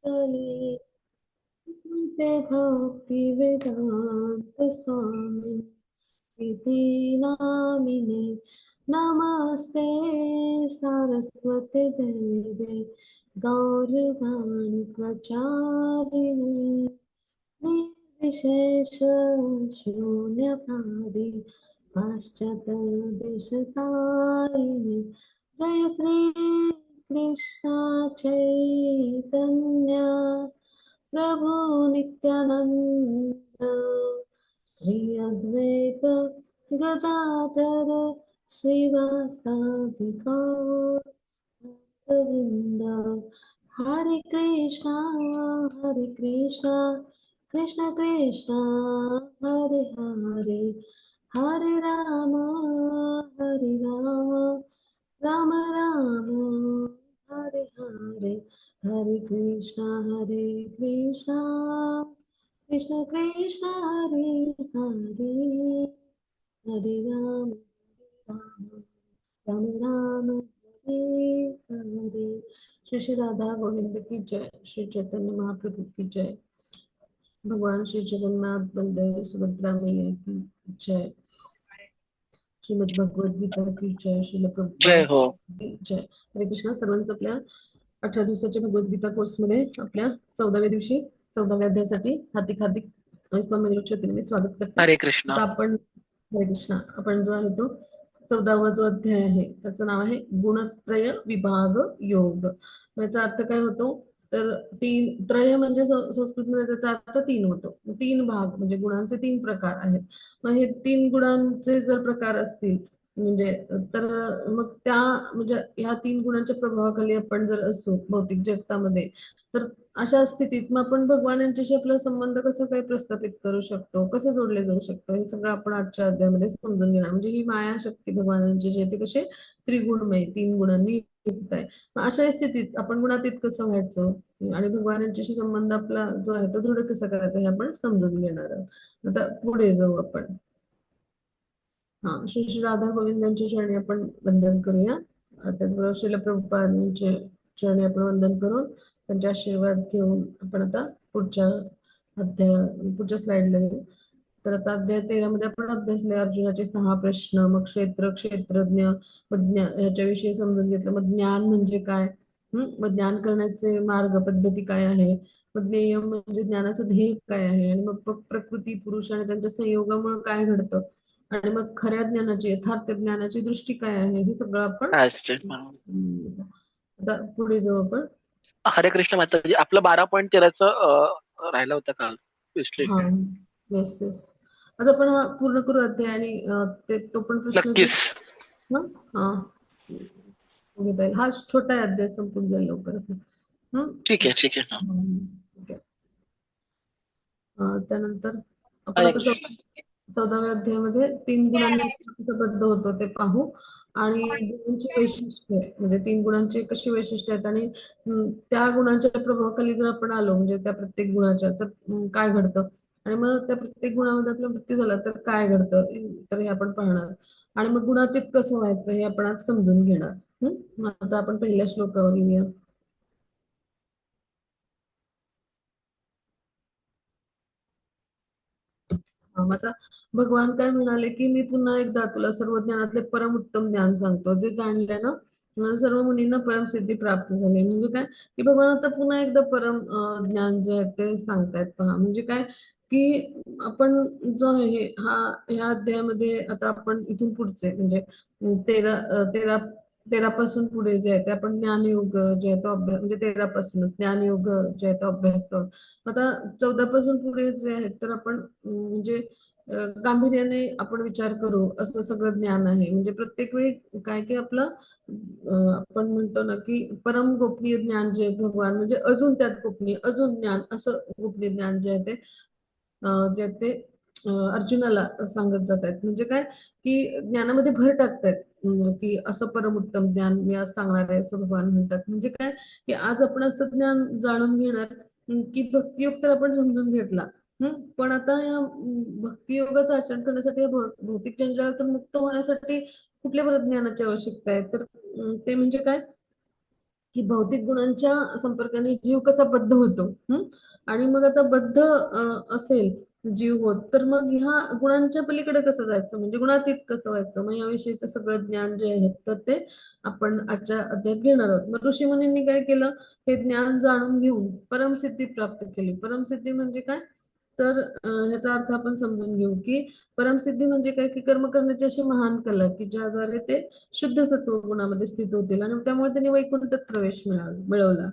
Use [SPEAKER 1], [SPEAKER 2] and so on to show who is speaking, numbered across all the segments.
[SPEAKER 1] तले ते भक्ती वेदांत स्वामी इति नामिने नमस्ते सरस्वती देवे गौरवाणी प्रचारिणे निर्विशेष शून्यवादी पाश्चात्य जय श्री कृष्ण चैतन्य प्रभु नित्यानंद श्री अद्वैत गदाधर श्रीवासादि गौरवृंद हरे कृष्णा कृष्ण कृष्ण हरे हरे हरे राम राम राम हरे हरे हरे कृष्णा कृष्ण कृष्ण हरे हरे हरे राम राम राम हरे हरे श्री राधा गोविंद की जय। श्री चैतन्य महाप्रभु की जय। भगवान श्री जगन्नाथ बलदेव सुभद्रा मैया की जय। श्रीमद भगवद गीता की जय। श्रील
[SPEAKER 2] जय
[SPEAKER 1] प्रभुपाद
[SPEAKER 2] हो.
[SPEAKER 1] की जय। हरे कृष्णा सर्वांचं आपल्या 18 दिवसाच्या भगवद्गीता कोर्समध्ये आपल्या 14व्या दिवशी 14व्या अध्यायासाठी हार्दिक हार्दिक इस्कॉन मंदिर वतीने मी स्वागत करते।
[SPEAKER 2] हरे कृष्णा.
[SPEAKER 1] आता आपण हरे कृष्णा आपण जो आहे तो 14वा जो अध्याय आहे त्याचं नाव आहे गुणत्रय विभाग योग। याचा अर्थ काय होतो तर तीन त्रय म्हणजे संस्कृतमध्ये त्याचा अर्थ तीन होतो। तीन भाग म्हणजे गुणांचे तीन प्रकार आहेत। मग हे तीन गुणांचे जर प्रकार असतील म्हणजे तर मग त्या म्हणजे ह्या तीन गुणांच्या प्रभावाखाली आपण जर असू भौतिक जगतामध्ये तर अशा स्थितीत मग आपण भगवान यांच्याशी आपला संबंध कसं काय प्रस्थापित करू शकतो, कसे जोडले जाऊ शकतो हे सगळं आपण आजच्या अध्यायामध्ये समजून घेणार। म्हणजे ही माया शक्ती भगवानांची जे ते कसे त्रिगुणमय तीन गुणांनी युक्त आहे। मग अशा स्थितीत आपण गुणातीत कसं व्हायचं आणि भगवान यांच्याशी संबंध आपला जो आहे तो दृढ कसा करायचा हे आपण समजून घेणार आहोत। आता पुढे जाऊ आपण। श्री श्री राधा गोविंदांच्या चरणी आपण वंदन करूया। त्याचबरोबर श्रील प्रभुपादांचे चरणी आपण वंदन करून त्यांचे आशीर्वाद घेऊन आपण आता पुढच्या स्लाइडला येऊ। तर आता अध्याय 13 मध्ये आपण अभ्यासले अर्जुनाचे 6 प्रश्न, मग क्षेत्रज्ञ, मग याच्याविषयी समजून घेतलं। मग ज्ञान म्हणजे काय, मग ज्ञान करण्याचे मार्ग पद्धती काय आहे, मग ज्ञेय म्हणजे ज्ञानाचं ध्येय काय आहे, आणि मग प्रकृती पुरुष आणि त्यांच्या संयोगामुळे काय घडतं, आणि मग खऱ्या ज्ञानाची यथार्थ ज्ञानाची दृष्टी काय आहे हे सगळं आपण आता पुढे जाऊ आपण।
[SPEAKER 2] हरे कृष्ण माताजी. आपलं 12.13चं राहिलं होतं काल
[SPEAKER 1] हा
[SPEAKER 2] विश्लेषण.
[SPEAKER 1] येस येस आता आपण हा पूर्ण करू अध्याय आणि तो पण प्रश्न घेऊ।
[SPEAKER 2] नक्कीच.
[SPEAKER 1] हा हा घेता येईल। हा छोटा आहे अध्याय, संपून जाईल लवकर।
[SPEAKER 2] ठीक आहे, ठीक आहे.
[SPEAKER 1] ठीक आहे। त्यानंतर आपण
[SPEAKER 2] हरे
[SPEAKER 1] आता
[SPEAKER 2] कृष्ण.
[SPEAKER 1] 14व्या अध्यायामध्ये 3 गुणांनी बद्ध होतो ते पाहू, आणि गुणांची वैशिष्ट्ये म्हणजे 3 गुणांचे कशी वैशिष्ट्ये आहेत, आणि त्या गुणांच्या प्रभावाखाली जर आपण आलो म्हणजे त्या प्रत्येक गुणाच्या तर काय घडतं, आणि मग त्या प्रत्येक गुणामध्ये आपला मृत्यू झाला तर काय घडतं तर हे आपण पाहणार। आणि मग गुणातीत कसं व्हायचं हे आपण आज समजून घेणार। मग आता आपण पहिल्या श्लोकावर येऊया। आता भगवान काय म्हणाले की मी पुन्हा एकदा तुला सर्व ज्ञानातले परम उत्तम ज्ञान सांगतो, जे जाणल्यानं सर्व मुनींना परमसिद्धी प्राप्त झाली। म्हणजे काय की भगवान आता पुन्हा एकदा परम ज्ञान जे आहे ते सांगतायत। पहा म्हणजे काय की आपण जो आहे हा ह्या अध्यायामध्ये आता आपण इथून पुढचे म्हणजे 13 पासून पुढे जे आहे ते आपण ज्ञानयोग जे आहे तो अभ्यास म्हणजे 13 पासून ज्ञानयोग जे आहे तो अभ्यासतो। आता 14 पासून पुढे जे आहे तर आपण म्हणजे गांभीर्याने आपण विचार करू असं सगळं ज्ञान आहे। म्हणजे प्रत्येक वेळी काय की आपलं आपण म्हणतो ना की परम गोपनीय ज्ञान जे आहे भगवान म्हणजे अजून त्यात गोपनीय अजून ज्ञान असं गोपनीय ज्ञान जे आहे ते जे ते अर्जुनाला सांगत जात आहेत। म्हणजे काय की ज्ञानामध्ये भर टाकतायत की असं परम उत्तम ज्ञान मी आज सांगणार आहे असं भगवान म्हणतात। म्हणजे काय की आज आपण असं ज्ञान जाणून घेणार की भक्तियोग तर आपण समजून घेतला, पण आता या भक्तियोगाचं आचरण करण्यासाठी या भौतिक जंजाळातून मुक्त होण्यासाठी कुठल्या परत ज्ञानाची आवश्यकता आहे तर ते म्हणजे काय की भौतिक गुणांच्या संपर्काने जीव कसा बद्ध होतो. आणि मग आता बद्ध असेल जीव होत, तर मग ह्या गुणांच्या पलीकडे कसं जायचं, म्हणजे गुणातीत कसं व्हायचं. मग याविषयीचं सगळं ज्ञान जे आहे तर ते आपण आजच्या अध्यायात घेणार आहोत. मग ऋषीमुनींनी काय केलं, हे ज्ञान जाणून घेऊन परमसिद्धी प्राप्त केली. परमसिद्धी म्हणजे काय, तर ह्याचा अर्थ आपण समजून घेऊ की परमसिद्धी म्हणजे काय, की कर्म करण्याची अशी महान कला की ज्याद्वारे ते शुद्ध सत्व गुणामध्ये स्थित होतील आणि त्यामुळे त्यांनी वैकुंठात प्रवेश मिळवला.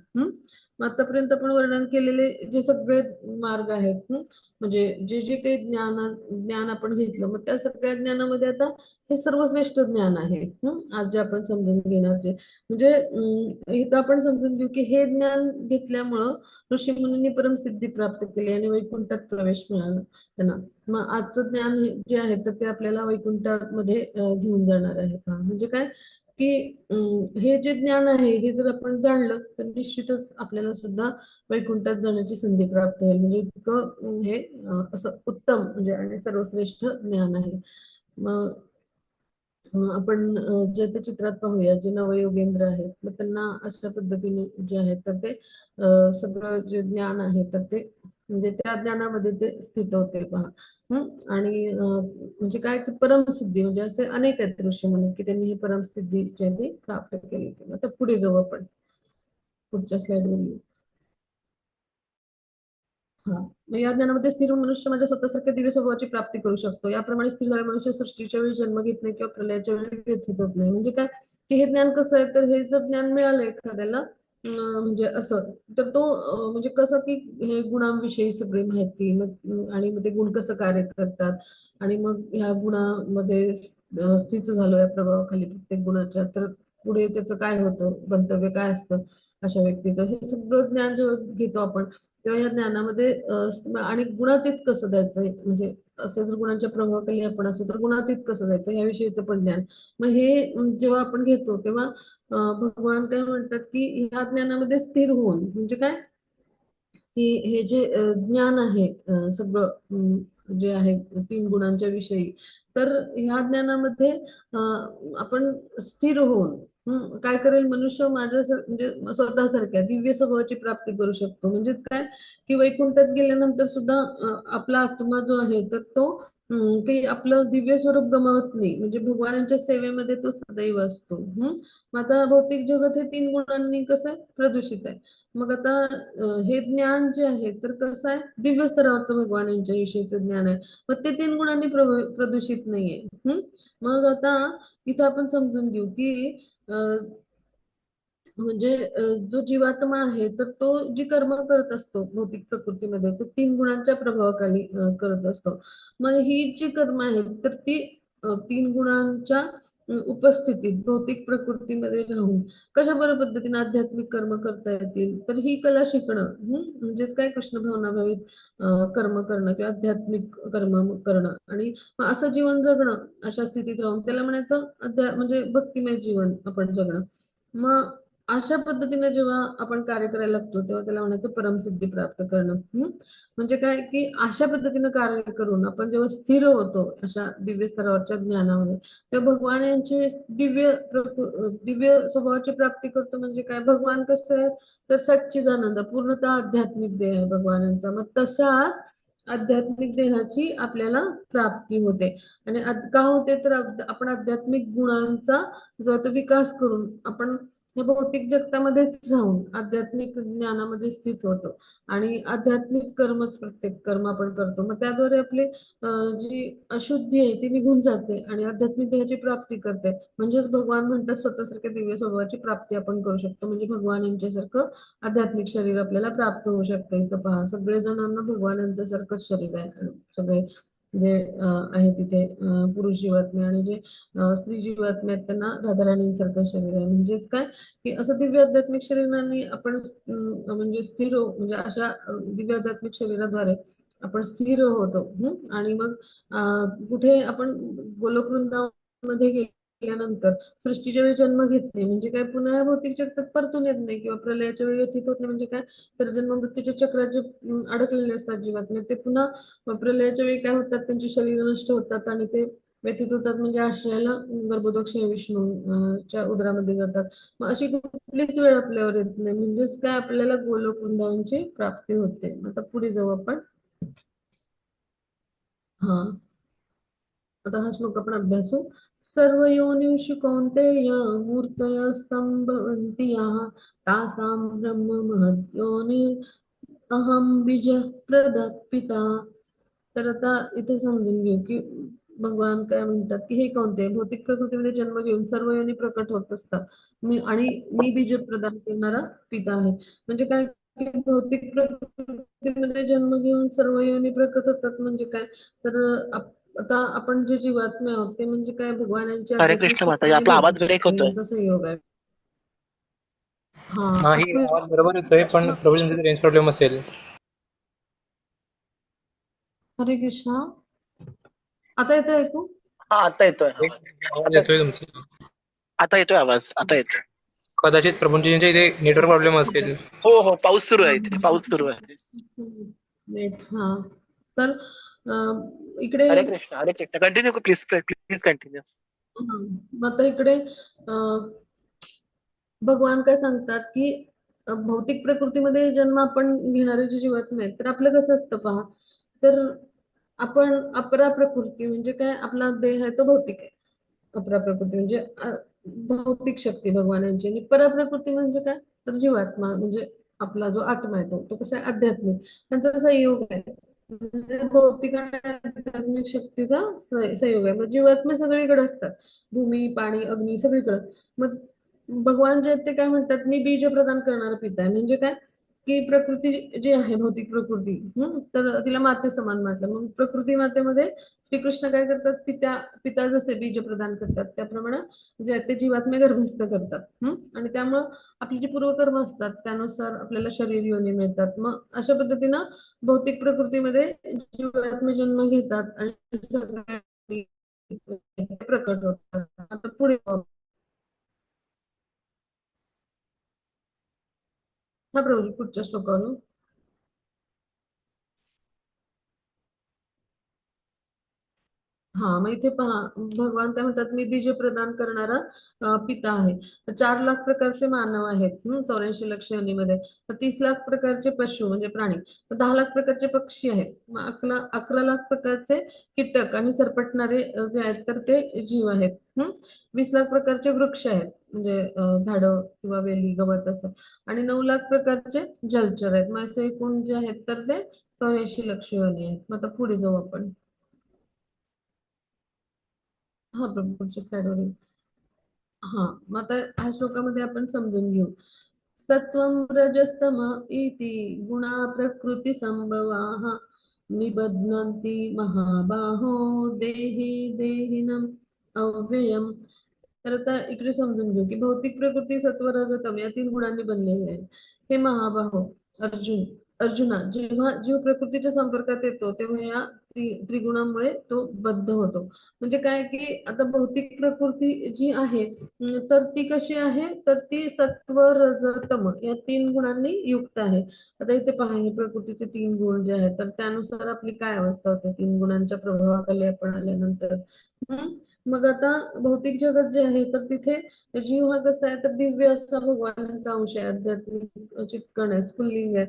[SPEAKER 1] मग आतापर्यंत आपण वर्णन केलेले जे सगळे मार्ग आहेत, म्हणजे जे जे काही ज्ञान आपण घेतलं, मग त्या सगळ्या ज्ञानामध्ये आता हे सर्वश्रेष्ठ ज्ञान आहे. आज जे आपण समजून घेणार, जे म्हणजे इथं आपण समजून घेऊ की हे ज्ञान घेतल्यामुळं ऋषीमुनींनी परमसिद्धी प्राप्त केली आणि वैकुंठात प्रवेश मिळाला त्यांना. मग आजचं ज्ञान जे आहे तर ते आपल्याला वैकुंठामध्ये घेऊन जाणार आहे. म्हणजे काय, की हे जे ज्ञान आहे हे जर आपण जाणलं तर निश्चितच आपल्याला सुद्धा वैकुंठात जाण्याची संधी प्राप्त होईल. म्हणजे इतकं हे असं उत्तम म्हणजे आणि सर्वश्रेष्ठ ज्ञान आहे. मग आपण जे ते चित्रात पाहूया, जे नवयोगेंद्र आहेत मग त्यांना अशा पद्धतीने जे आहेत तर ते सगळं जे ज्ञान आहे तर ते म्हणजे त्या ज्ञानामध्ये ते स्थित होते पहा. आणि म्हणजे काय की परमसिद्धी म्हणजे असे अनेक आहेत ऋषी म्हणून की त्यांनी ही परमसिद्धी जी आहे ती प्राप्त केली होती. आता पुढे जाऊ आपण, पुढच्या स्लाइडवर येऊ. हा, मग या ज्ञानामध्ये स्थिर मनुष्य म्हणजे स्वतःसारख्या दिव्य स्वभावाची प्राप्ती करू शकतो. याप्रमाणे स्थिर झालेला मनुष्य सृष्टीच्या वेळी जन्म घेत नाही किंवा प्रलयाच्या वेळी व्यथित होत नाही. म्हणजे काय, की हे ज्ञान कसं आहे, तर हे जर ज्ञान मिळालं एखाद्याला म्हणजे असं, तर तो म्हणजे कसं की हे गुणांविषयी सगळी माहिती, मग आणि मग ते गुण कसं कार्य करतात आणि मग ह्या गुणामध्ये स्थित झालो या प्रभावाखाली प्रत्येक गुणाच्या, तर पुढे त्याचं काय होतं, गंतव्य काय असतं अशा व्यक्तीचं, हे सगळं ज्ञान जेव्हा घेतो आपण तेव्हा या ज्ञानामध्ये आणि गुणातीत कसं द्यायचं, म्हणजे असे जर गुणांच्या प्रभावाखाली आपण असू तर गुणातीत कसं जायचं ह्या विषयीचं पण ज्ञान. मग हे जेव्हा आपण घेतो तेव्हा भगवान काय म्हणतात की ह्या ज्ञानामध्ये स्थिर होऊन, म्हणजे काय की हे जे ज्ञान आहे सगळं जे आहे तीन गुणांच्या विषयी, तर ह्या ज्ञानामध्ये आपण स्थिर होऊन काय करेल मनुष्य माझ्या म्हणजे स्वतःसारख्या दिव्य स्वभावाची प्राप्ती करू शकतो. म्हणजेच काय, की वैकुंठात गेल्यानंतर सुद्धा आपला आत्मा जो आहे तर तो काही आपलं दिव्य स्वरूप गमावत नाही, म्हणजे भगवानांच्या सेवेमध्ये तो सदैव असतो. मग आता भौतिक जगत हे तीन गुणांनी कसं आहे, प्रदूषित आहे. मग आता हे ज्ञान जे आहे तर कसं आहे, दिव्य स्तरावरचं भगवान यांच्या विषयीचं ज्ञान आहे. मग ते तीन गुणांनी प्रदूषित नाहीये. मग आता इथं आपण समजून घेऊ की म्हणजे जो जीवात्मा आहे तर तो जी कर्म करत असतो भौतिक प्रकृतीमध्ये तर तीन गुणांच्या प्रभावाखाली करत असतो. मग ही जी कर्म आहेत तर ती तीन गुणांच्या उपस्थितीत भौतिक प्रकृतीमध्ये राहून कशा बऱ्या पद्धतीने आध्यात्मिक कर्म करता येतील, तर ही कला शिकणं म्हणजेच काय, कृष्ण भावनाभावित कर्म करणं किंवा आध्यात्मिक कर्म करणं आणि मग असं जीवन जगणं अशा स्थितीत राहून त्याला म्हणायचं म्हणजे भक्तिमय जीवन आपण जगणं. मग अशा पद्धतीने जेव्हा आपण कार्य करायला लागतो तेव्हा त्याला म्हणायचं परमसिद्धी प्राप्त करणं. म्हणजे काय, की अशा पद्धतीने कार्य करून आपण जेव्हा स्थिर होतो अशा दिव्य स्तरावरच्या ज्ञानामध्ये तेव्हा भगवान यांचे दिव्य स्वभावाची प्राप्ती करतो. म्हणजे काय, भगवान कसं आहे, तर सच्चिदानंद पूर्णतः आध्यात्मिक देह आहे भगवानांचा. मग तशाच आध्यात्मिक देहाची आपल्याला प्राप्ती होते. आणि का होते, तर आपण आध्यात्मिक गुणांचा जो तो विकास करून आपण या भौतिक जगतामध्येच राहून आध्यात्मिक ज्ञानामध्ये स्थित होतो आणि आध्यात्मिक कर्मच प्रत्येक कर्म आपण करतो. मग त्याद्वारे आपली जी अशुद्धी आहे ती निघून जाते आणि आध्यात्मिक देहाची प्राप्ती करते. म्हणजेच भगवान म्हणतात स्वतःसारख्या दिव्य स्वभावाची प्राप्ती आपण करू शकतो, म्हणजे भगवान यांच्यासारखं आध्यात्मिक शरीर आपल्याला प्राप्त होऊ शकतं. इथं पहा सगळे जणांना भगवान यांच्यासारखंच शरीर आहे. सगळे जे आहे तिथे पुरुष जीवात्मे आणि जे स्त्री जीवात्मे आहेत त्यांना राधाराणींसारखं शरीर आहे. म्हणजेच काय, की असं दिव्य आध्यात्मिक शरीराने आपण म्हणजे स्थिर म्हणजे अशा दिव्य आध्यात्मिक शरीराद्वारे आपण स्थिर होतो. आणि मग कुठे आपण गोलोक वृंदावनमध्ये गेल्यानंतर सृष्टीच्या वेळी जन्म घेत नाही, म्हणजे काय पुन्हा या भौतिक जगतात परतून येत नाही किंवा प्रलयाच्या वेळी व्यथित होत नाही. म्हणजे काय, तर जन्म मृत्यूच्या चक्रात जे अडकलेले असतात जीवात्मे ते पुन्हा प्रलयाच्या वेळी काय होतात, त्यांची शरीर नष्ट होतात आणि ते व्यतीत होतात म्हणजे आश्रयाला गर्भोदक विष्णू च्या उदरामध्ये जातात. मग अशी कुठलीच वेळ आपल्यावर येत नाही, म्हणजेच काय आपल्याला गोलोक वृंदावनची प्राप्ती होते. आता पुढे जाऊ आपण. हा, आता हा श्लोक आपण अभ्यासू. सर्व योनिषु कौन्तेय मूर्तय संभवन्ति याः तासां ब्रह्म महद्योनि अहम बीज प्रदपिता. तर आता इथे समजून घेऊ की भगवान काय म्हणतात की हे कोणते भौतिक प्रकृतीमध्ये जन्म घेऊन सर्व योनी प्रकट होत असतात. मी बीज प्रदान करणारा पिता आहे. म्हणजे काय की भौतिक प्रकृतीमध्ये जन्म घेऊन सर्व योनी प्रकट होतात म्हणजे काय. तर आता आपण जे जीवात्मे आहोत ते म्हणजे काय भगवानांची
[SPEAKER 2] हरे
[SPEAKER 1] आध्यात्मिक
[SPEAKER 2] कृष्ण
[SPEAKER 1] शक्ती
[SPEAKER 2] माताजी,
[SPEAKER 1] आणि
[SPEAKER 2] आपला आवाज
[SPEAKER 1] भौतिक
[SPEAKER 2] ब्रेक
[SPEAKER 1] शक्ती
[SPEAKER 2] होतोय.
[SPEAKER 1] यांचा संयोग आहे. हा,
[SPEAKER 3] नाही,
[SPEAKER 1] ऐकू
[SPEAKER 3] आवाज बरोबर येतोय, पण प्रभूजींचा रेंज प्रॉब्लेम असेल.
[SPEAKER 1] हरे कृष्णा. आता येतो ऐकू?
[SPEAKER 2] हा, आता येतोय
[SPEAKER 3] एक
[SPEAKER 2] आवाज.
[SPEAKER 3] आवाज
[SPEAKER 2] आता
[SPEAKER 3] येतोय तुमचा.
[SPEAKER 2] आता येतोय आवाज, आता येतोय.
[SPEAKER 3] कदाचित प्रभूजींच्या इथे नेटवर्क प्रॉब्लेम
[SPEAKER 1] ठीक आहे.
[SPEAKER 3] असेल.
[SPEAKER 2] हो हो, पाऊस सुरू
[SPEAKER 1] हा,
[SPEAKER 2] आहे इथे, पाऊस सुरू आहे.
[SPEAKER 1] नेट. हा, तर इकडे
[SPEAKER 2] हरे कृष्ण, हरे Krishna. Continue please, please continue.
[SPEAKER 1] मग आता इकडे भगवान काय सांगतात की भौतिक प्रकृतीमध्ये जन्म आपण घेणारे जे जीवात्मे आहेत तर आपलं कसं असतं पहा. तर आपण अपरा प्रकृती म्हणजे काय, आपला देह आहे तो भौतिक आहे. अपरा प्रकृती म्हणजे भौतिक शक्ती भगवानांची, आणि पराप्रकृती म्हणजे काय, तर जीवात्मा म्हणजे आपला जो आत्मा आहे तो कसा आहे, आध्यात्मिक. त्यांचा संयोग आहे. म्हणजे भौतिक आणि आध्यात्मिक शक्तीचा संयोग आहे. मग जीवात्मे सगळीकडे असतात, भूमी पाणी अग्नी सगळीकडे. मग भगवान जे आहेत ते काय म्हणतात, मी बीज प्रदान करणारा पिता आहे. म्हणजे काय की प्रकृती जी आहे भौतिक प्रकृती, तर तिला माते समान म्हटलं. मग प्रकृती मातेमध्ये श्रीकृष्ण काय करतात, पिता जसे बीज प्रदान करतात त्याप्रमाणे जे आहे ते जीवात्मे गर्भस्थ करतात. आणि त्यामुळं आपली जी पूर्वकर्म असतात त्यानुसार आपल्याला शरीर योनी मिळतात. मग अशा पद्धतीनं भौतिक प्रकृतीमध्ये जीवात्मे जन्म घेतात आणि सगळे प्रकट होतात. आता पुढे हा प्रभू पुढच्या श्लोकावर. हा, मग इथे पहा भगवान काय म्हणतात, मी बीज प्रदान करणारा पिता आहे. 4 लाख प्रकारचे मानव आहेत 84 लक्ष योनीमध्ये. 30 लाख प्रकारचे पशु म्हणजे प्राणी. 10 लाख प्रकारचे पक्षी आहेत. मग 11 लाख प्रकारचे कीटक आणि सरपटणारे जे आहेत तर ते जीव आहेत. 20 लाख प्रकारचे वृक्ष आहेत म्हणजे झाडं किंवा वेली गवत असं. आणि 9 लाख प्रकारचे जलचर आहेत. मग असे एकूण जे आहेत तर ते 84 लक्ष योनी आहेत. मग आता पुढे जाऊ आपण. हा प्रभू पुढच्या स्लाइडवर येऊ. हा, मग आता ह्या श्लोकामध्ये आपण समजून घेऊ. सत्वं रजस्तम इति गुणा प्रकृती संभवाः निबध्नन्ति महाबाहो देहि देहिनम् अव्ययम्. तर आता इकडे समजून घेऊ की भौतिक प्रकृती सत्व रजतम या 3 गुणांनी बनलेली आहे. हे महाबाहो अर्जुना, जेव्हा जीव प्रकृतीच्या संपर्कात येतो तेव्हा या त्रिगुणामुळे तो बद्ध होतो. म्हणजे काय की आता भौतिक प्रकृती जी आहे तर ती कशी आहे, तर ती सत्व रज तम या 3 गुणांनी युक्त आहे. आता इथे पहा हे प्रकृतीचे 3 गुण जे आहेत तर त्यानुसार आपली काय अवस्था होते 3 गुणांच्या प्रभावाखाली आपण आल्यानंतर. हम्म मग आता भौतिक जगत जे आहे तर तिथे जीव हा कसा आहे, तर दिव्य असा भगवानाचा अंश आहे, आध्यात्मिक चित्कण आहे, स्फुल्लिंग आहे.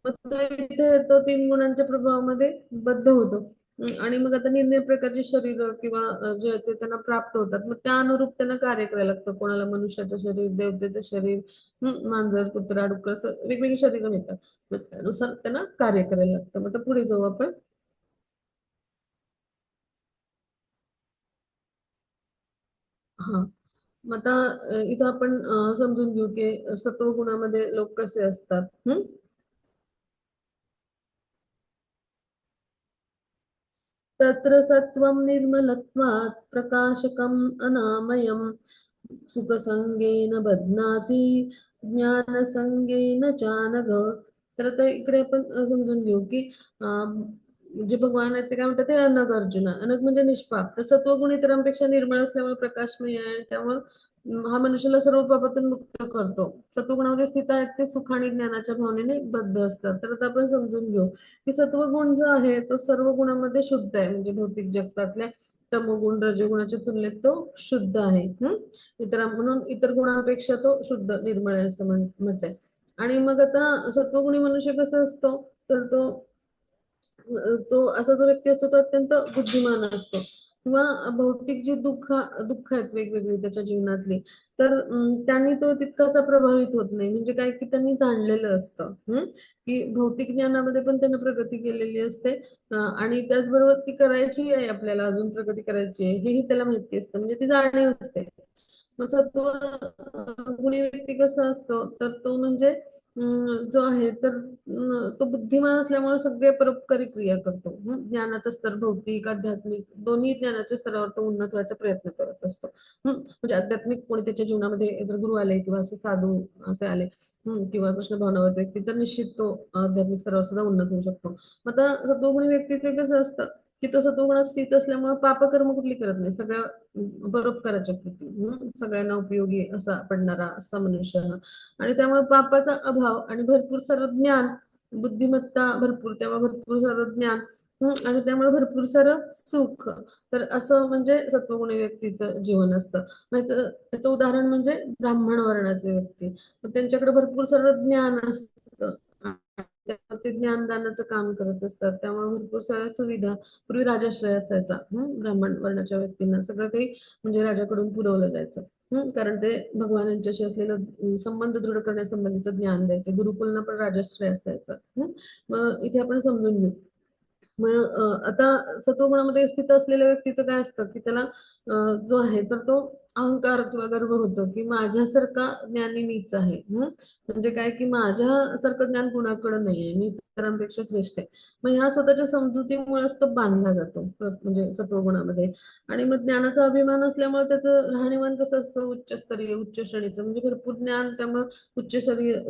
[SPEAKER 1] मग तो इथे तो 3 गुणांच्या प्रभावामध्ये बद्ध होतो. आणि मग आता निरनिराळ्या प्रकारचे शरीर किंवा जे आहे ते त्यांना प्राप्त होतात. मग त्या अनुरूप त्यांना कार्य करायला लागतं. कोणाला मनुष्याचं शरीर, देवतेचं शरीर, मांजर कुत्रा डुक्कर असं वेगवेगळी शरीर मिळतात. मग त्यानुसार त्यांना कार्य करायला लागतं. मग आता पुढे जाऊ आपण. हा, मग आता इथं आपण समजून घेऊ की सत्वगुणामध्ये लोक कसे असतात. तत्र सत्वं निर्मलत्वात् प्रकाशकम् अनामयम् सुखसंगेन बध्नाति ज्ञानसंगेन चानघ. तर आता इकडे आपण समजून घेऊ की जे भगवान आहेत ते काय म्हणतात, ते अनग अर्जुना. अनग म्हणजे निष्पाप. तर सत्वगुण इतरांपेक्षा निर्मळ असल्यामुळे प्रकाशमय आहे आणि त्यामुळे हा मनुष्याला सर्व पापातून मुक्त करतो. सत्वगुणामध्ये स्थित आहेत ते सुख आणि ज्ञानाच्या भावनेने बद्ध असतात. तर आता आपण समजून घेऊ की सत्वगुण जो आहे तो सर्व गुणांमध्ये शुद्ध आहे म्हणजे भौतिक जगतातल्या तमोगुण रजोगुणाच्या तुलनेत तो शुद्ध आहे. म्हणून इतर गुणांपेक्षा तो शुद्ध निर्मळ आहे असं म्हटलंय. आणि मग आता सत्वगुणी मनुष्य कसा असतो, तर तो असा जो व्यक्ती असतो तो अत्यंत बुद्धिमान असतो, किंवा भौतिक जी दुःख आहेत वेगवेगळी त्याच्या जीवनातली, तर त्यांनी तो तितकासा प्रभावित होत नाही. म्हणजे काय की त्यांनी जाणलेलं असतं की भौतिक ज्ञानामध्ये पण त्यानं प्रगती केलेली असते, आणि त्याचबरोबर ती करायची आहे, आपल्याला अजून प्रगती करायची आहे हेही त्याला माहिती असतं, म्हणजे ती जाणीव असते. मग सत्व गुणी व्यक्ती कसा असतो, तर तो म्हणजे जो आहे तर तो बुद्धिमान असल्यामुळे सगळे परोपकारी क्रिया करतो. ज्ञानाचा स्तर भौतिक आध्यात्मिक दोन्ही ज्ञानाच्या स्तरावर तो उन्नत व्हायचा प्रयत्न करत असतो. म्हणजे आध्यात्मिक कोणी त्याच्या जीवनामध्ये जर गुरु आले किंवा असे साधू असे आले, किंवा कृष्ण भावनावत व्यक्ती, तर निश्चित तो आध्यात्मिक स्तरावर सुद्धा उन्नत होऊ शकतो. मग आता सत्वगुणी व्यक्तीचे कसं असतं की तो सत्वगुणात स्थित असल्यामुळे पापकर्म कुठली करत नाही, सगळ्या परोपकाराच्या कृती, सगळ्यांना उपयोगी असा पडणारा असा मनुष्य हा. आणि त्यामुळे पापाचा अभाव आणि भरपूर सारं ज्ञान, बुद्धिमत्ता भरपूर, तेव्हा भरपूर सारं ज्ञान, आणि त्यामुळे भरपूर सारं सुख, तर असं म्हणजे सत्वगुणी व्यक्तीचं जीवन असतं. त्याचं उदाहरण म्हणजे ब्राह्मण वर्णाचे व्यक्ती, मग त्यांच्याकडे भरपूर सारं ज्ञान असतं आणि ते ज्ञानदानाचं काम करत असतात, त्यामुळे भरपूर साऱ्या सुविधा. पूर्वी राजाश्रय असायचा, ब्राह्मण वर्णाच्या व्यक्तींना सगळं काही म्हणजे राजाकडून पुरवलं जायचं. कारण ते भगवान यांच्याशी असलेलं संबंध दृढ करण्यासंबंधीचं ज्ञान द्यायचे. गुरुकुलना पण राजाश्रय असायचं. मग इथे आपण समजून घेऊ. मग आता सत्वगुणामध्ये स्थित असलेल्या व्यक्तीचं काय असतं की त्याला जो आहे तर तो अहंकार किंवा गर्व होतो की माझ्यासारखा ज्ञानी मीच आहे. म्हणजे काय की माझ्यासारखं ज्ञान कुणाकडे नाहीये, मी इतरांपेक्षा श्रेष्ठ आहे. मग ह्या स्वतःच्या समजुतीमुळेच तो बांधला जातो म्हणजे सत्वगुणामध्ये. आणि मग ज्ञानाचा अभिमान असल्यामुळे त्याचं राहणीमान कसं असतं, उच्चस्तरीय उच्च श्रेणीचं, म्हणजे भरपूर ज्ञान, त्यामुळे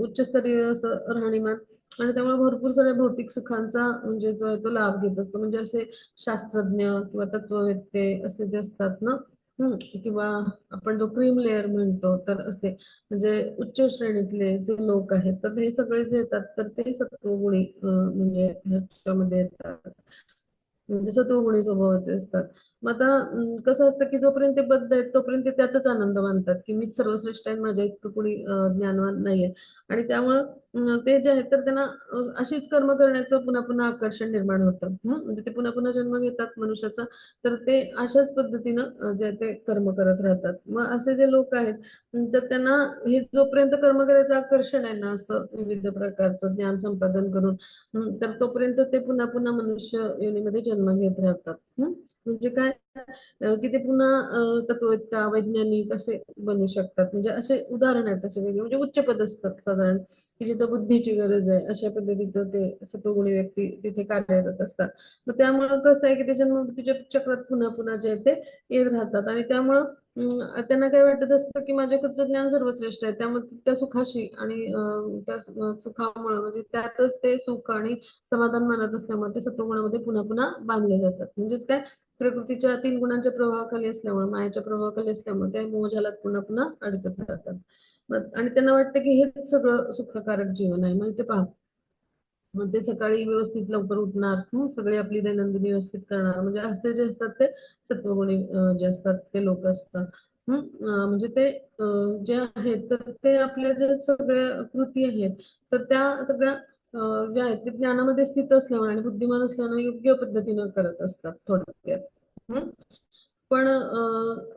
[SPEAKER 1] उच्चस्तरीय असं राहणीमान. आणि त्यामुळे भरपूर साऱ्या भौतिक सुखांचा म्हणजे जो आहे तो लाभ घेत असतो. म्हणजे असे शास्त्रज्ञ किंवा तत्ववेत्ते असे जे असतात ना, किंवा आपण जो क्रीम लेअर म्हणतो, तर असे म्हणजे उच्च श्रेणीतले जे लोक आहेत, तर हे सगळे जे येतात तर ते सत्वगुणी म्हणजे ह्याच्यामध्ये येतात, म्हणजे सत्वगुणी स्वभावाचे असतात. मग आता कसं असतं की जोपर्यंत ते बद्ध आहेत तोपर्यंत ते त्यातच आनंद मानतात की मीच सर्वश्रेष्ठ आहे, माझ्या इतकं कोणी ज्ञानवान नाहीये. आणि त्यामुळं ते जे आहेत तर त्यांना अशीच कर्म करण्याचं पुन्हा पुन्हा आकर्षण निर्माण होतं. म्हणजे ते पुन्हा पुन्हा जन्म घेतात मनुष्याचा, तर ते अशाच पद्धतीनं जे आहे ते कर्म करत राहतात. मग असे जे लोक आहेत तर त्यांना हे जोपर्यंत कर्म करायचं आकर्षण आहे ना, असं विविध प्रकारचं ज्ञान संपादन करून, तर तोपर्यंत ते पुन्हा पुन्हा मनुष्य योनीमध्ये जन्म घेत राहतात. म्हणजे काय की ते पुन्हा तत्ववेत्ता वैज्ञानिक असे बनू शकतात. म्हणजे असे उदाहरण आहेत असे वेगळे, म्हणजे उच्च पद असतात साधारण, की जिथं बुद्धीची गरज आहे अशा पद्धतीचं ते सत्वगुणी व्यक्ती तिथे कार्यरत असतात. मग त्यामुळं कसं आहे की ते जन्ममृत्यूच्या चक्रात पुन्हा पुन्हा जे आहे ते येत राहतात. आणि त्यामुळं त्यांना काय वाटत असतं की माझ्याकडचं ज्ञान सर्वश्रेष्ठ आहे, त्यामुळे त्या सुखाशी आणि त्या सुखामुळे म्हणजे त्यातच ते सुख आणि समाधान मानत असल्यामुळे ते सत्वगुणामध्ये पुन्हा पुन्हा बांधले जातात. म्हणजे काय, प्रकृतीच्या 3 गुणांच्या प्रभावाखाली असल्यामुळे, मायाच्या प्रभावाखाली असल्यामुळे त्या मोहजालात पुन्हा पुन्हा अडकत राहतात. आणि त्यांना वाटतं की हेच सगळं सुखकारक जीवन आहे. मग ते पहा, मग ते सकाळी व्यवस्थित लवकर उठणार, सगळी आपली दैनंदिन व्यवस्थित करणार, म्हणजे असे जे असतात ते सत्वगुणी जे असतात ते लोक असतात. म्हणजे ते जे आहेत तर ते आपल्या ज्या सगळ्या कृती आहेत तर त्या सगळ्या ज्या आहेत ते ज्ञानामध्ये स्थित असल्यामुळे आणि बुद्धिमान असल्याने योग्य पद्धतीनं करत असतात थोडक्यात. हम्म. पण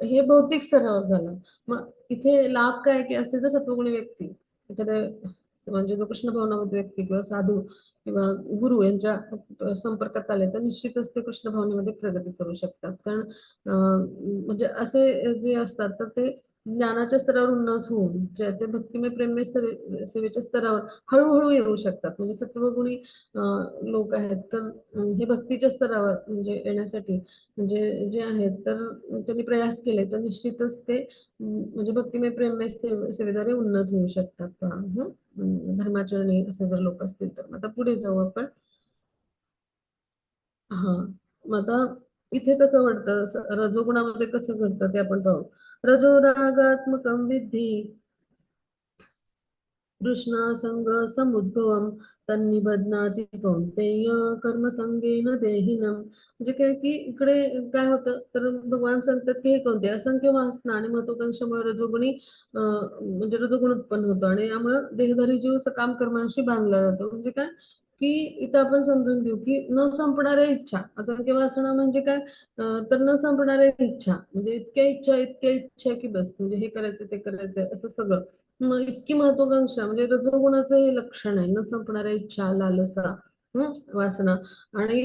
[SPEAKER 1] हे भौतिक स्तरावर झालं. मग इथे लाभ काय की असे जर सत्वगुणी व्यक्ती एखाद्या म्हणजे जो कृष्ण भावनामध्ये व्यक्ती किंवा साधू किंवा गुरु यांच्या संपर्कात आले तर निश्चितच ते कृष्ण भावनेमध्ये प्रगती करू शकतात. कारण म्हणजे असे जे असतात तर ते ज्ञानाच्या स्तरावर उन्नत होऊन जे ते भक्तिमय प्रेममय सेवेच्या स्तरावर हळूहळू येऊ शकतात. म्हणजे सत्वगुणी लोक आहेत तर हे भक्तीच्या स्तरावर म्हणजे येण्यासाठी म्हणजे जे आहेत तर त्यांनी प्रयास केले तर निश्चितच ते म्हणजे भक्तिमय प्रेममय सेवेद्वारे उन्नत होऊ शकतात. धर्माचरणी असे जर लोक असतील तर. आता पुढे जाऊ आपण. हा, मग आता इथे कसं घडतं, रजोगुणामध्ये कसं घडतं ते आपण पाहू. रजो रागात्मकं विद्धि कृष्णासंग समुद्भवम तन्निबध्नाति कौन्तेय कर्मसंगेन देहिनम. म्हणजे काय की इकडे काय होतं तर भगवान सांगतात की हे कोणते असंख्य वासना आणि महत्वाकांक्षामुळे रजोगुणी म्हणजे रजोगुण उत्पन्न होतो आणि यामुळे देहधारी जीव सकाम कर्मांशी बांधला जातो. म्हणजे काय की इथं आपण समजून घेऊ की न संपणाऱ्या इच्छा असंख्य वासना म्हणजे काय तर न संपणाऱ्या इच्छा म्हणजे इतक्या इच्छा की बस म्हणजे हे करायचं ते करायचं असं सगळं. मग इतकी महत्वाकांक्षा म्हणजे रजोगुणाचं हे लक्षण आहे न संपणाऱ्या इच्छा लालसा वासना आणि